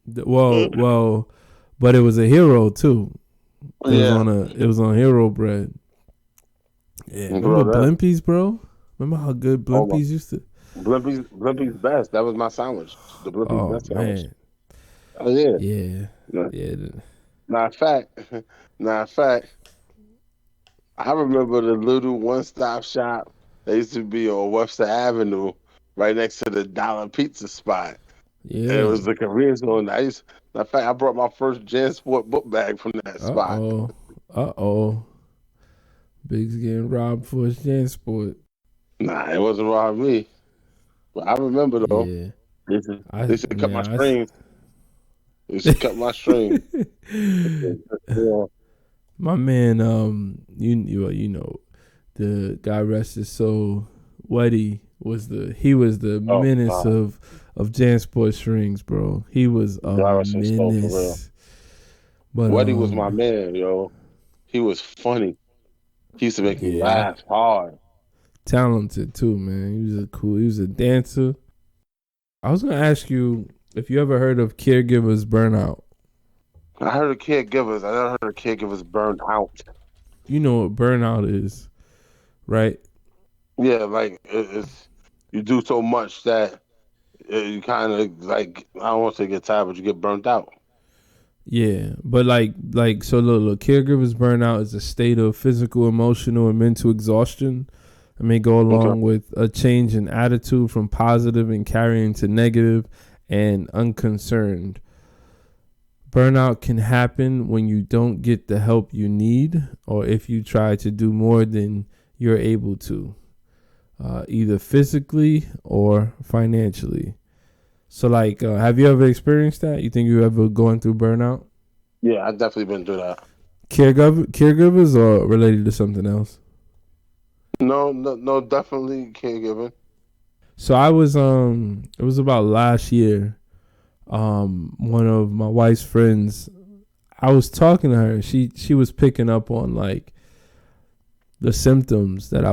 Well, but it was a hero too. It was on hero bread. Yeah. Remember Blimpies, bro? Remember how good Blimpies used to? Blimpies best. That was my sandwich. The Blimpies best sandwich. Oh yeah. Yeah. Matter of fact, I remember the little one-stop shop that used to be on Webster Avenue, right next to the Dollar Pizza spot. Yeah, and it was the Korean zone. Matter of fact, I brought my first JanSport book bag from that spot. BIGZ getting robbed for his JanSport. Nah, it wasn't robbing me. But I remember though. Yeah. They used to cut my strings. They used to cut my strings. My man, you know, the guy rest his soul, Wavy was the menace of JanSport strings, bro. He was a menace. But Wavy was my man, yo. He was funny. He used to make me laugh hard. Talented too, man. He was a dancer. I was gonna ask you if you ever heard of Caregivers Burnout. I heard of caregivers. I never heard of caregivers burned out. You know what burnout is, right? Yeah, like it's you do so much that you kind of like I don't want to say get tired, but you get burnt out. Yeah, but so look, caregivers burnout is a state of physical, emotional, and mental exhaustion. It may go Okay. along with a change in attitude from positive and carrying to negative and unconcerned. Burnout can happen when you don't get the help you need, or if you try to do more than you're able to, either physically or financially. So, like, have you ever experienced that? You think you ever going through burnout? Yeah, I definitely been through that. Caregivers or related to something else? No, no, no, definitely caregiving. So I was it was about last year. One of my wife's friends, I was talking to her. She was picking up on like the symptoms that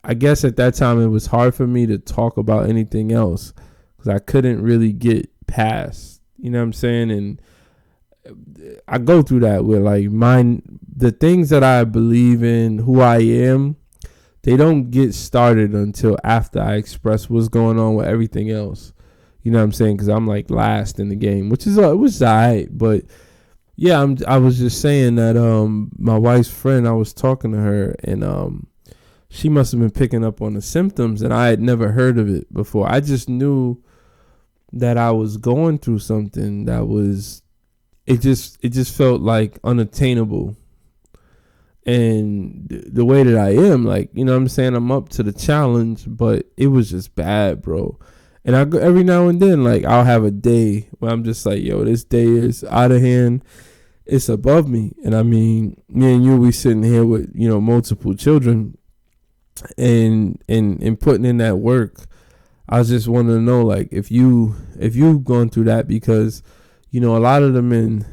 I guess at that time it was hard for me to talk about anything else because I couldn't really get past. You know what I'm saying? And I go through that with like the things that I believe in, who I am. They don't get started until after I express what's going on with everything else. You know what I'm saying? Because I'm like last in the game, which is it was alright. But yeah, I was just saying that my wife's friend, I was talking to her, and she must have been picking up on the symptoms, and I had never heard of it before. I just knew that I was going through something that was it just felt like unattainable. And the way that I am, like, you know what I'm saying, I'm up to the challenge, but it was just bad, bro. And I go every now and then, like, I'll have a day where I'm just like, yo, this day is out of hand. It's above me. And I mean, me and you, we sitting here with, you know, multiple children and putting in that work. I just wanted to know, like, if you've gone through that, because, you know, a lot of the men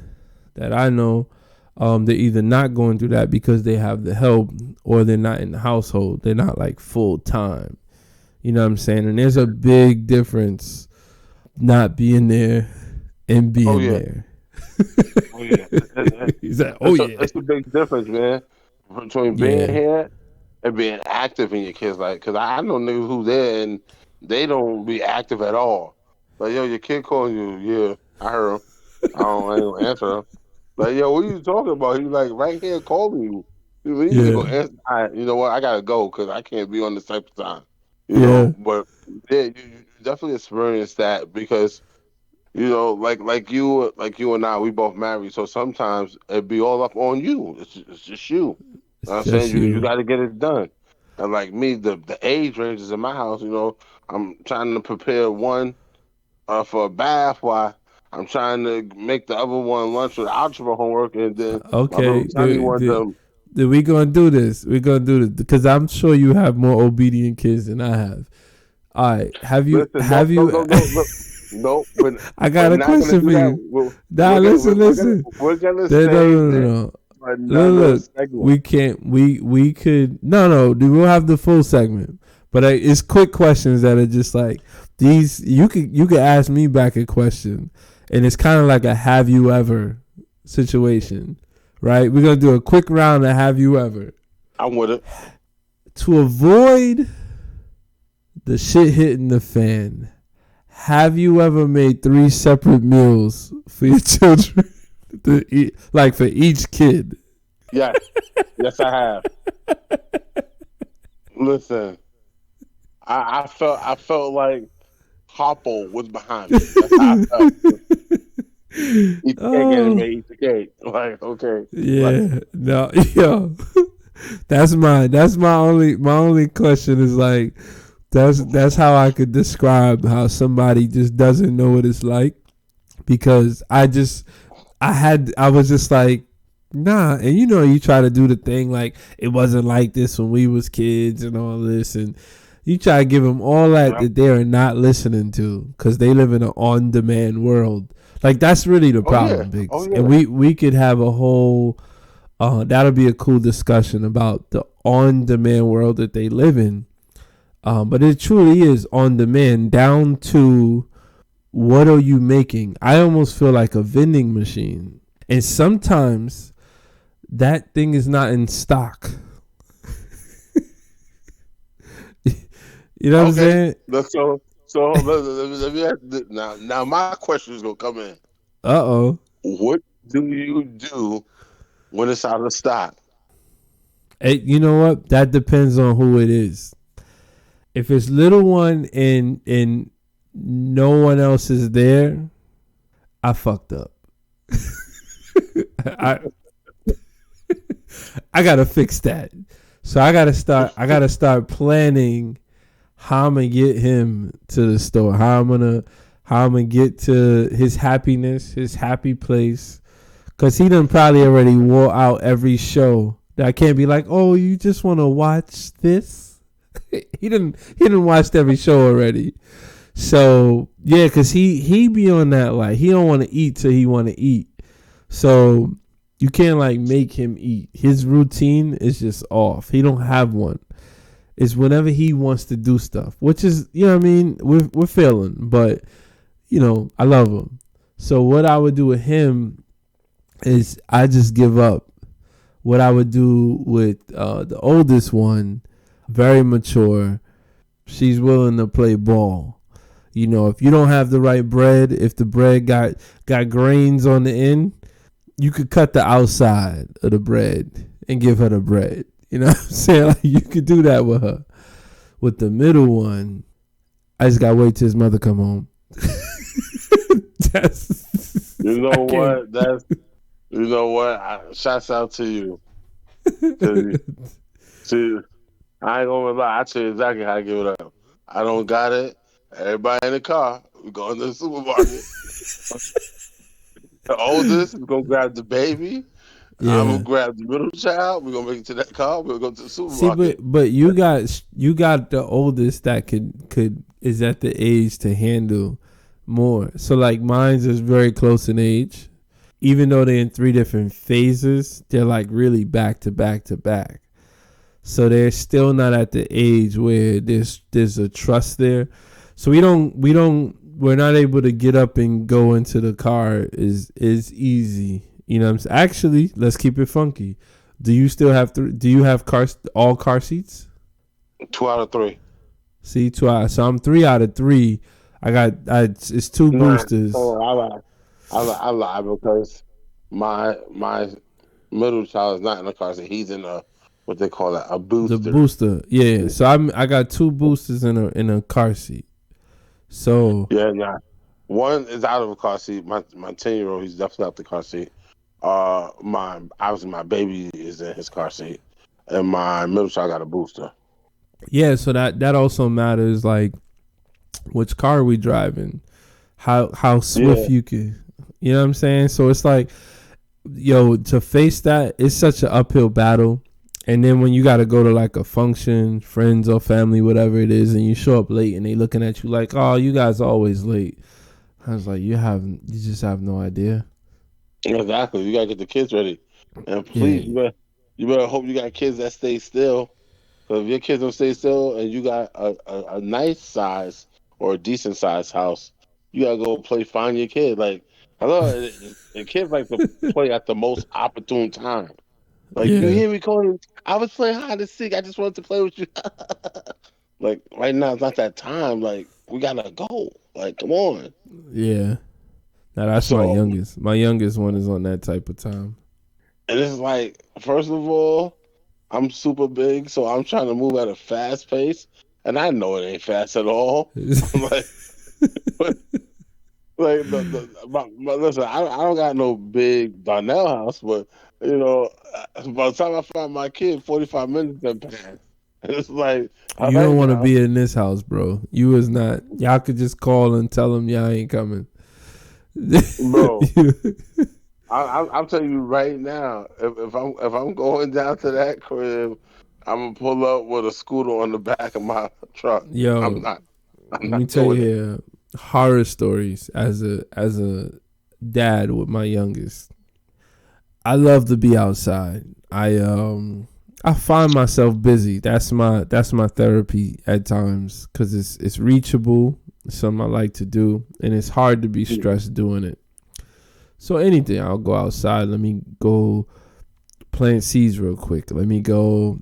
that I know, they're either not going through that because they have the help, or they're not in the household. They're not like full time. You know what I'm saying? And there's a big difference not being there and Oh being yeah, there. oh yeah. He's like, oh yeah, It's a big difference, man, between being yeah, here and being active in your kids' life. Because I know niggas who there and they don't be active at all. Like, yo, your kid calling you. Yeah, I heard him. I ain't gonna answer him. Like, yo, what are you talking about? He's like, right here calling you. You ain't yeah, gonna answer. You know what? I gotta go because I can't be on this type of time. You yeah. know, but yeah, you definitely experienced that because like you and I, we both married. So sometimes it'd be all up on you. It's just you. You know what It's I'm saying? just You you. got to get it done. And like me, the age ranges in my house, I'm trying to prepare one for a bath while I'm trying to make the other one lunch with algebra homework, and then my little Okay, tiny one, we gonna do this. We gonna do this because I'm sure you have more obedient kids than I have. All right, have you listen, have you? no, I we're got a not gonna question do for that. you. Nah, listen, listen. We're gonna No, no, save no, no, this no. for Look, another look, segment. we can't. We could. No. We'll have the full segment, but it's quick questions that are just like these. You could ask me back a question, and it's kind of like a "Have you ever" situation, right? We're gonna do a quick round of "Have you ever" I'm with it. to avoid the shit hitting the fan. Have you ever made 3 separate meals for your children to eat, like for each kid? Yes, yes, I have. Listen, I felt like Hoppo was behind me. That's how I felt. Eat the cake, Oh, anime, eat the cake. Like, okay, like, yeah, no, yo, that's my only question is like that's how I could describe how somebody just doesn't know what it's like, because I was just like, nah. And you know, you try to do the thing like it wasn't like this when we was kids and all this, and you try to give them all that yeah. that they are not listening to because they live in an on-demand world. Like that's really the Oh yeah, problem, oh Biggs. And yeah. we could have a whole that'll be a cool discussion about the on-demand world that they live in. But it truly is on demand, down to what are you making? I almost feel like a vending machine. And sometimes that thing is not in stock. You know what I'm saying? Let me ask, now my question is gonna come in. Uh-oh. What do you do when it's out of stock? Hey, you know what? That depends on who it is. If it's little one and no one else is there, I fucked up. I I gotta fix that. So I gotta start planning how I'm gonna get him to the store. How I'm gonna get to his happiness, his happy place. Cause he done probably already wore out every show. That I can't be like, oh, you just wanna watch this? he didn't watch every show already. So yeah, cause he be on that, like he don't wanna eat till he wanna eat. So you can't like make him eat. His routine is just off. He don't have one. It's whenever he wants to do stuff, which is, you know what I mean? We're failing, but you know, I love him. So what I would do with him is I just give up. What I would do with the oldest one, very mature, she's willing to play ball. You know, if you don't have the right bread, if the bread got grains on the end, you could cut the outside of the bread and give her the bread. You know what I'm saying? Like, you could do that with her. With the middle one, I just gotta wait till his mother come home. You know what? Shouts out to you. See, I ain't gonna lie. I tell you exactly how to give it up. I don't got it. Everybody in the car. We going to the supermarket. The oldest is gonna grab the baby. Yeah. I'm gonna grab the middle child. We're gonna make it to that car. We'll go to the supermarket. See, but you got the oldest that could is at the age to handle more. So like mine's is very close in age. Even though they're in 3 different phases, they're like really back to back to back. So they're still not at the age where there's a trust there. So we're not able to get up and go into the car is easy. You know what I'm saying? Actually, let's keep it funky. Do you still have do you have all car seats? 2 out of 3. See, 2 out. So I'm 3 out of 3. It's 2 boosters. I lie because my middle child is not in a car seat. He's in what they call a booster. The booster, yeah. So I got 2 boosters in a car seat. So yeah. One is out of a car seat. My 10-year-old, he's definitely out the car seat. Obviously my baby is in his car seat, and my middle child got a booster. Yeah, so that also matters. Like, which car are we driving? How swift you can. You know what I'm saying? So it's like, yo, to face that, it's such an uphill battle. And then when you got to go to like a function, friends or family, whatever it is, and you show up late and they looking at you like, oh, you guys are always late. I was like, you just have no idea. Exactly. You got to get the kids ready. And please, you better hope you got kids that stay still. Because if your kids don't stay still and you got a nice size or a decent size house, you got to go find your kid. Like, hello, and kids like to play at the most opportune time. Like, you hear me calling? I was playing hide and seek. I just wanted to play with you. Like, right now, it's not that time. Like, we got to go. Like, come on. Yeah. Now, that's my youngest. My youngest one is on that type of time. And it's like, first of all, I'm super big, so I'm trying to move at a fast pace. And I know it ain't fast at all. I'm like, listen, I don't got no big Darnell house, but you know, by the time I find my kid, 45 minutes have passed. It's like, you don't want to be in this house, bro. You is not. Y'all could just call and tell them y'all ain't coming, bro. I'm telling you right now, if I'm going down to that crib, I'm gonna pull up with a scooter on the back of my truck. Yo, I'm not let me tell you here horror stories as a dad with my youngest. I love to be outside. I find myself busy. That's my therapy at times because it's reachable. It's something I like to do, and it's hard to be stressed doing it. So anything, I'll go outside. Let me go plant seeds real quick. Let me go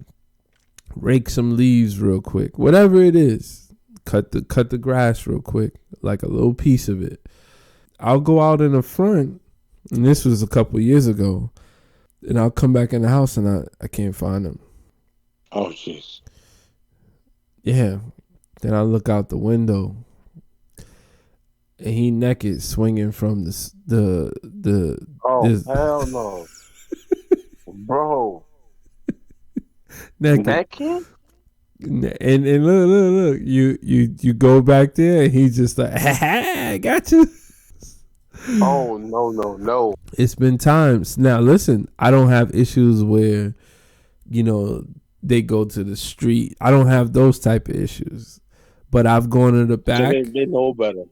rake some leaves real quick. Whatever it is, cut the grass real quick, like a little piece of it. I'll go out in the front, and this was a couple years ago, and I'll come back in the house and I can't find him. Oh, jeez. Yeah. Then I look out the window, and he naked, swinging from the. Oh, hell no, bro. Naked. Naked? And look, you go back there, and he's just like, I got you. Oh, no. It's been times. Now listen, I don't have issues where, they go to the street. I don't have those type of issues. But I've gone to the back. So they know better.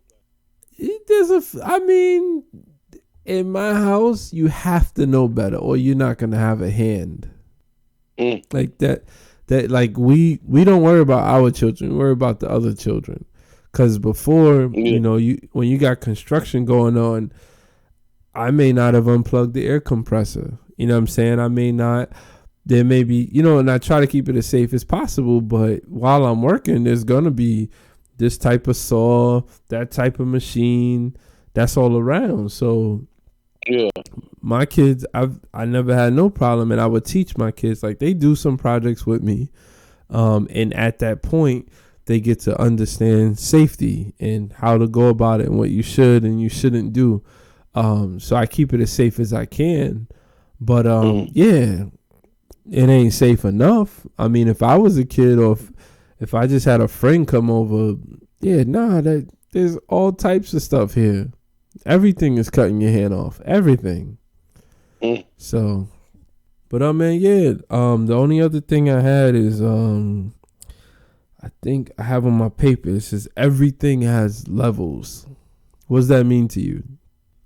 In my house, you have to know better, or you're not gonna have a hand. Like that. That like we don't worry about our children. We worry about the other children. Because before, when you got construction going on, I may not have unplugged the air compressor. You know what I'm saying? I may not. There may be, and I try to keep it as safe as possible. But while I'm working, there's going to be this type of saw, that type of machine, that's all around. So yeah, my kids, I never had no problem. And I would teach my kids, like they do some projects with me. And at that point, they get to understand safety and how to go about it and what you should and you shouldn't do. So I keep it as safe as I can. But yeah, it ain't safe enough. I mean, if I was a kid or if I just had a friend come over, there's all types of stuff here. Everything is cutting your hand off. Everything. So, but the only other thing I had is I think I have on my paper, it says everything has levels. What does that mean to you?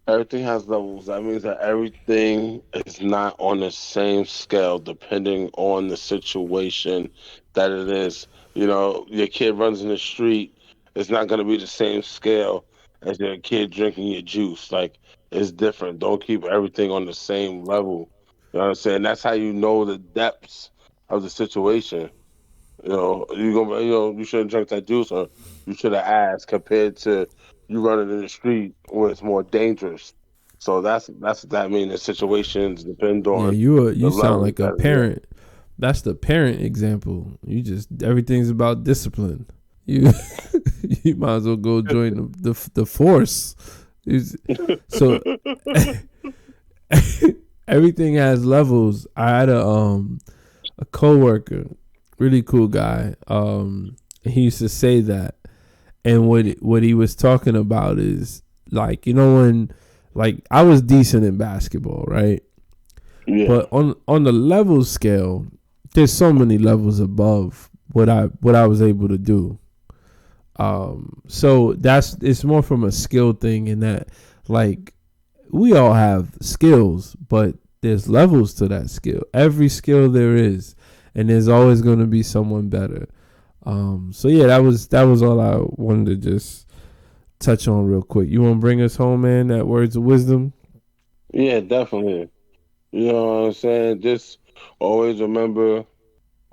Everything has levels. That means that everything is not on the same scale depending on the situation that it is. Your kid runs in the street, it's not going to be the same scale as your kid drinking your juice. Like, it's different. Don't keep everything on the same level. You know what I'm saying? That's how you know the depths of the situation. You should have drank that juice, or you should have asked, compared to you running in the street where it's more dangerous. So that's what that means. The situations depend Yeah, on the you sound level like a that it parent. That's the parent example. You just everything's about discipline. You you might as well go join the force. So everything has levels. I had a coworker, really cool guy. He used to say that, and what he was talking about is like when like I was decent in basketball, right? Yeah. But on the level scale, there's so many levels above what I was able to do. So it's more from a skill thing in that like we all have skills, but there's levels to that skill. Every skill there is, and there's always going to be someone better. So yeah, that was all I wanted to just touch on real quick. You want to bring us home, man? That words of wisdom. Yeah, definitely. You know what I'm saying? Just always remember,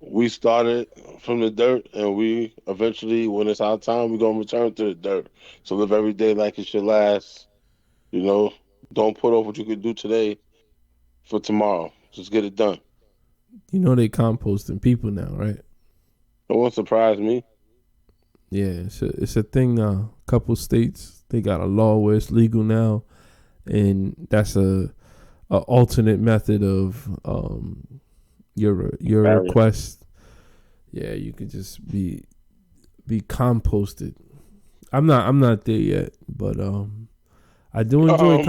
we started from the dirt, and we eventually, when it's our time, we're gonna return to the dirt. So live every day like it's your last. You know, don't put off what you could do today for tomorrow. Just get it done. They composting people now, right? It won't surprise me. Yeah, it's a thing now. A couple states they got a law where it's legal now, and that's a alternate method of your request. Yeah, you could just be composted. I'm not there yet, but I do enjoy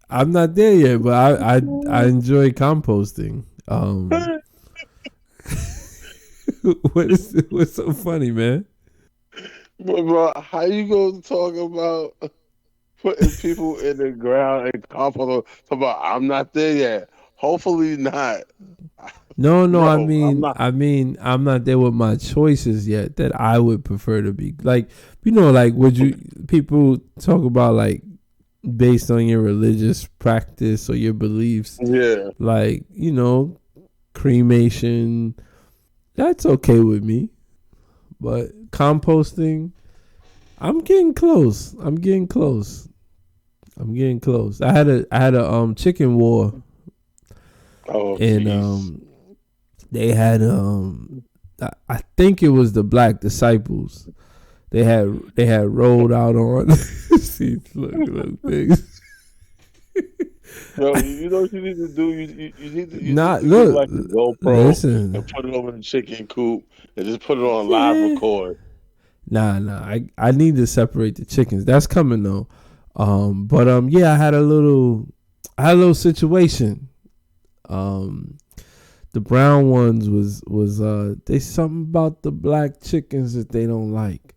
I'm not there yet, but I enjoy composting. What's so funny, man? Bro, how you gonna talk about putting people in the ground and compost? Talk about I'm not there yet. Hopefully not. No, bro, I'm not. I'm not there with my choices yet that I would prefer to be. Like, like, would you, people talk about, like, based on your religious practice or your beliefs, Yeah. like, cremation, that's okay with me. But composting, I'm getting close. I had a chicken war, Oh, and jeez. they had I think it was the Black Disciples. They had rolled out on. See, look, big. Yo, you know what you need to do? You need Not to get look. like a GoPro and Listen. put it over the chicken coop and just put it on live Eh, record. nah. I need to separate the chickens. That's coming though. But yeah, I had a little situation. Um, the brown ones was they something about the black chickens that they don't like.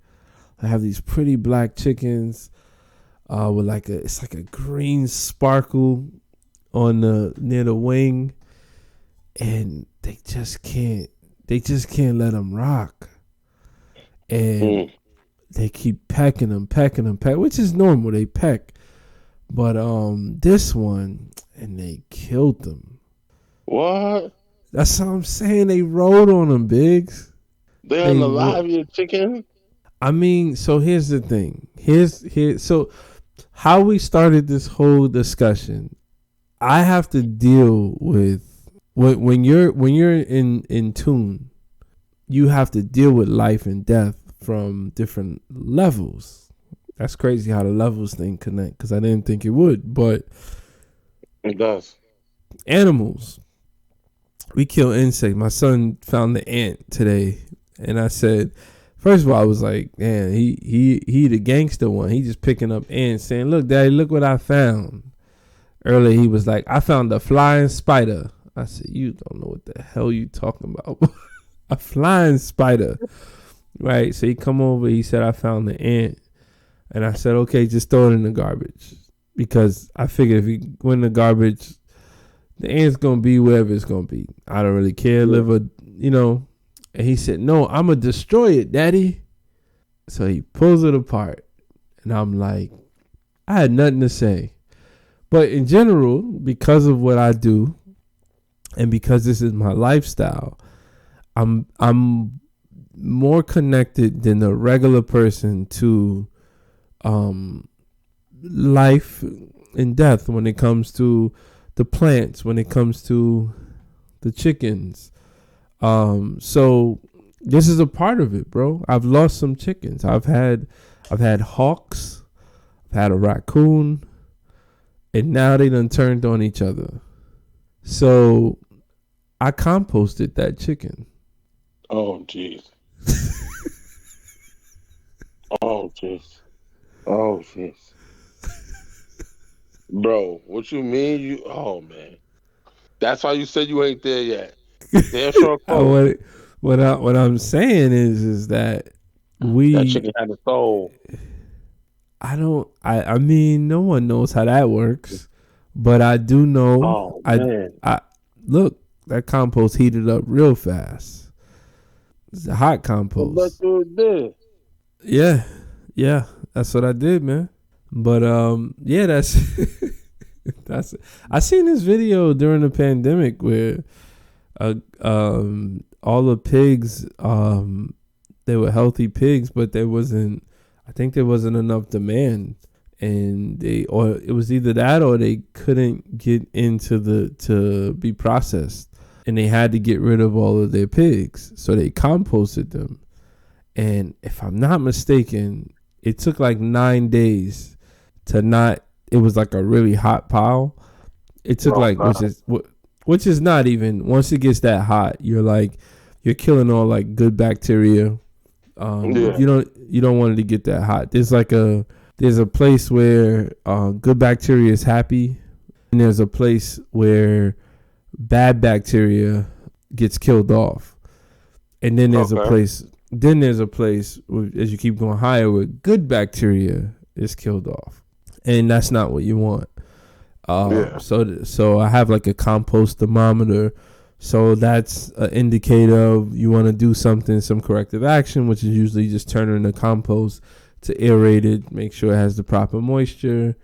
I have these pretty black chickens with it's like a green sparkle on the near the wing, and they just can't let them rock, and Mm. they keep pecking them, which is normal. They peck, but this one, and they killed them. What? That's what I'm saying. They rode on them, Biggs. They They ro- unalive your chicken? I mean, so here's the thing. So how we started this whole discussion. I have to deal with when you're in tune. You have to deal with life and death from different levels. That's crazy how the levels thing connect, because I didn't think it would. But It does. animals, we kill insects. My son found the ant today, and I said, first of all, I was like, man, he the gangster one. He just picking up ants, saying, "Look, Daddy, look what I found." Earlier, he was like, "I found a flying spider." I said, "You don't know what the hell you talking about." A flying spider, right? So he come over. He said, "I found the ant," and I said, "Okay, just throw it in the garbage," because I figured if he went in the garbage, the ant's gonna be wherever it's gonna be. I don't really care. Yeah. Live a. And he said, "No, I'm gonna destroy it, Daddy." So he pulls it apart, and I'm like, I had nothing to say. But in general, because of what I do, and because this is my lifestyle, I'm more connected than a regular person to life and death when it comes to the plants, when it comes to the chickens. So this is a part of it, bro. I've lost some chickens. I've had hawks, I've had a raccoon, and now they done turned on each other. So I composted that chicken. Oh, jeez. Oh, jeez. Oh, jeez. Bro, what you mean? Oh, man. That's why you said you ain't there yet. Damn sure I, close. what I'm saying is that That we chicken had a soul. I mean, no one knows how that works, but I do know. Oh, I man. I look, that compost heated up real fast. It's a hot But compost. you did. Yeah, that's what I did, man. But yeah, that's that's. I seen this video during the pandemic where all the pigs they were healthy pigs, but there wasn't. I think there wasn't enough demand, and or it was either that or they couldn't get into to be processed, and they had to get rid of all of their pigs, so they composted them. And if I'm not mistaken, it took like 9 days to not. It was like a really hot pile. It took Oh, like God. which is not even, once it gets that hot, you're killing all like good bacteria. Yeah. You don't want it to get that hot. There's a place where good bacteria is happy, and there's a place where bad bacteria gets killed off, and then there's Okay. a place where, as you keep going higher, where good bacteria is killed off, and that's not what you want. Yeah. So I have like a compost thermometer So that's an indicator of you want to do something, some corrective action, which is usually just turning the compost to aerated, make sure it has the proper moisture,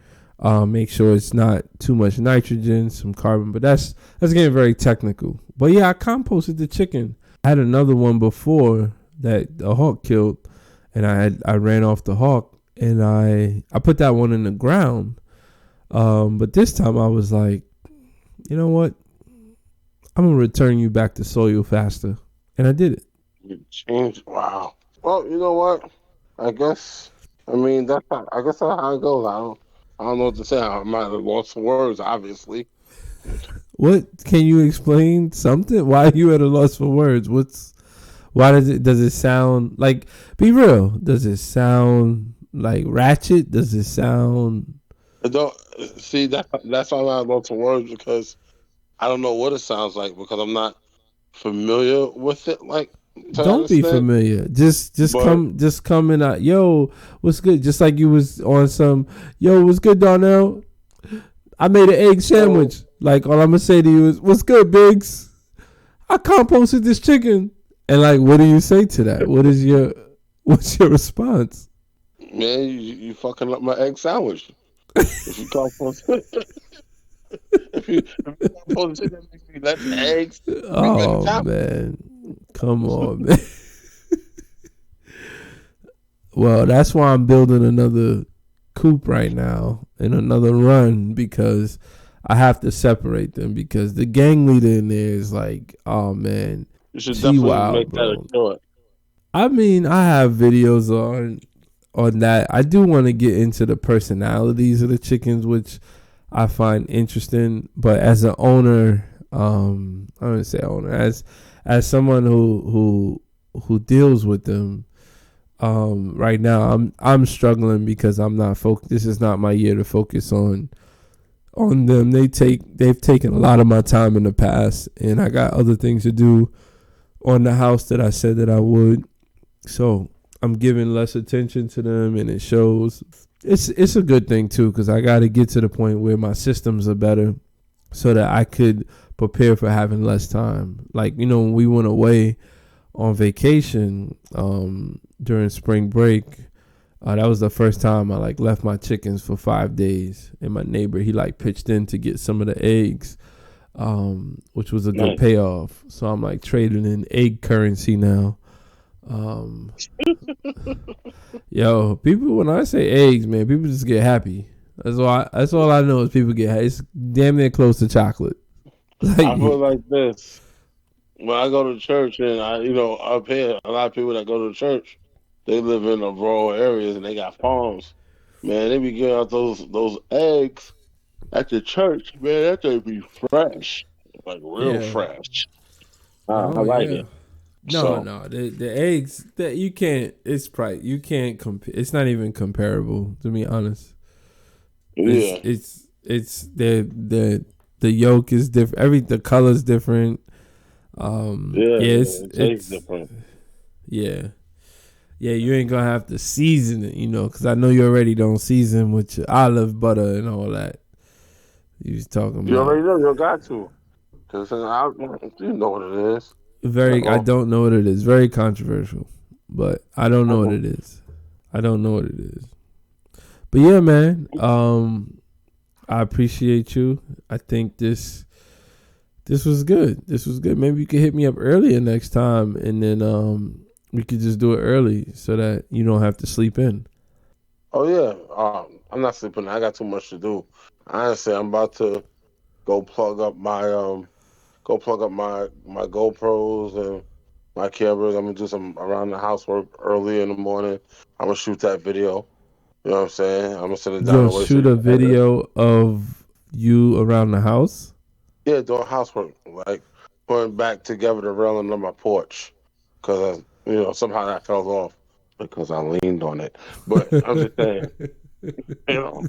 make sure it's not too much nitrogen, some carbon. But that's getting very technical. But yeah, I composted the chicken. I had another one before that a hawk killed, and I ran off the hawk, and I put that one in the ground. But this time I was like, you know what? I'm gonna return you back to soil faster, and I did it. You changed. Wow. Well, you know what? I guess. I mean, I guess that's how it goes. I don't know what to say. I might have lost some words, obviously. What can you explain something? Why are you at a loss for words? Why does it sound like, be real? Does it sound like ratchet? Does it sound I don't see that's why I'm at a loss for words because I don't know what it sounds like because I'm not familiar with it like to that don't be extent. familiar. But Just coming out. Yo, what's good? Just like you was on some. Yo, what's good, Darnell? I made an egg oh, sandwich. Like all I'm gonna say to you is, what's good, Biggs? I composted this chicken. And like, what do you say to that? What's your response? man, you fucking up my egg sandwich. If you compost, if you compost it, that makes me less eggs. Make less Oh time. man, come on, man. Well, that's why I'm building another coop right now and another run because I have to separate them because the gang leader in there is like, oh man, You should she definitely wild, make that a bro. short. I mean, I have videos on that. I do want to get into the personalities of the chickens, which I find interesting. But as an owner, I wouldn't say owner, as someone who deals with them, right now I'm struggling because I'm not focused. This is not my year to focus on them. They've taken a lot of my time in the past, and I got other things to do on the house that I said that I would. So I'm giving less attention to them, and it shows. It's a good thing too because I got to get to the point where my systems are better, so that I could prepare for having less time. Like when we went away on vacation during spring break, that was the first time I like left my chickens for 5 days, and my neighbor he like pitched in to get some of the eggs, which was a good Nice. payoff. So I'm like trading in egg currency now. Yo, people when I say eggs, man, people just get happy. That's all I know is people get happy. It's damn near close to chocolate. I feel Like like this when I go to church, and up here, a lot of people that go to church, they live in the rural areas and they got farms. Man, they be giving out those eggs at the church. Man, that thing be fresh, like real yeah, fresh. I no, like yeah. it. No, So no, the eggs that you can't. It's probably you can't compare. It's not even comparable to be honest. It's yeah, it's it's the yolk is different. The color's different. yeah, Yeah, yeah, it tastes it's different. yeah, yeah. You ain't gonna have to season it, because I know you already don't season with your olive butter and all that. You was talking You about already know you got to, cause you know what it is. very. I Uh-oh. don't know what it is. Very controversial, but I don't know what Uh-oh. it is. I don't know what it is. But yeah, man. I appreciate you. I think this was good. This was good. Maybe you could hit me up earlier next time, and then we could just do it early so that you don't have to sleep in. Oh yeah, I'm not sleeping. I got too much to do. Honestly, I'm about to go plug up my GoPros and my cameras. I'm gonna do some around the house work early in the morning. I'm gonna shoot that video. You know what I'm saying? I'm gonna send it down You'll the way so shoot you a can edit. video of you around the house. Yeah, doing housework, like putting back together the railing on my porch, because somehow that fell off because I leaned on it. But I'm just saying, you know,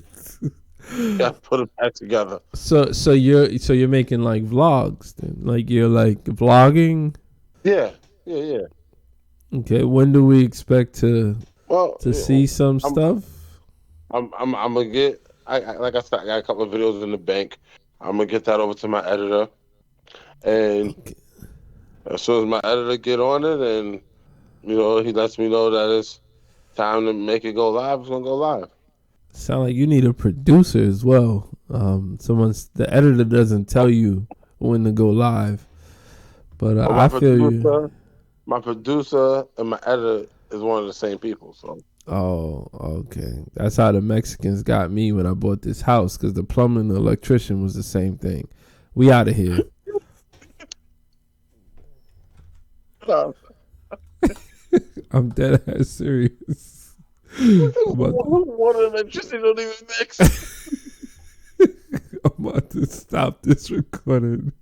got to put it back together. So you're making like vlogs then? Like you're like vlogging? Yeah, yeah, yeah. Okay, when do we expect to Well, see some I'm stuff? I'm gonna get. Like I said, I got a couple of videos in the bank. I'm gonna get that over to my editor, And Okay. as soon as my editor get on it, and he lets me know that it's time to make it go live, it's gonna go live. Sound like you need a producer as well. The editor doesn't tell you when to go live, but But I feel you. my producer and my editor is one of the same people. So Oh, okay. That's how the Mexicans got me when I bought this house, because the plumber and the electrician was the same thing. We out of here. uh, I'm dead ass serious. I'm about to, water and electricity don't even mix. I'm about to stop this recording.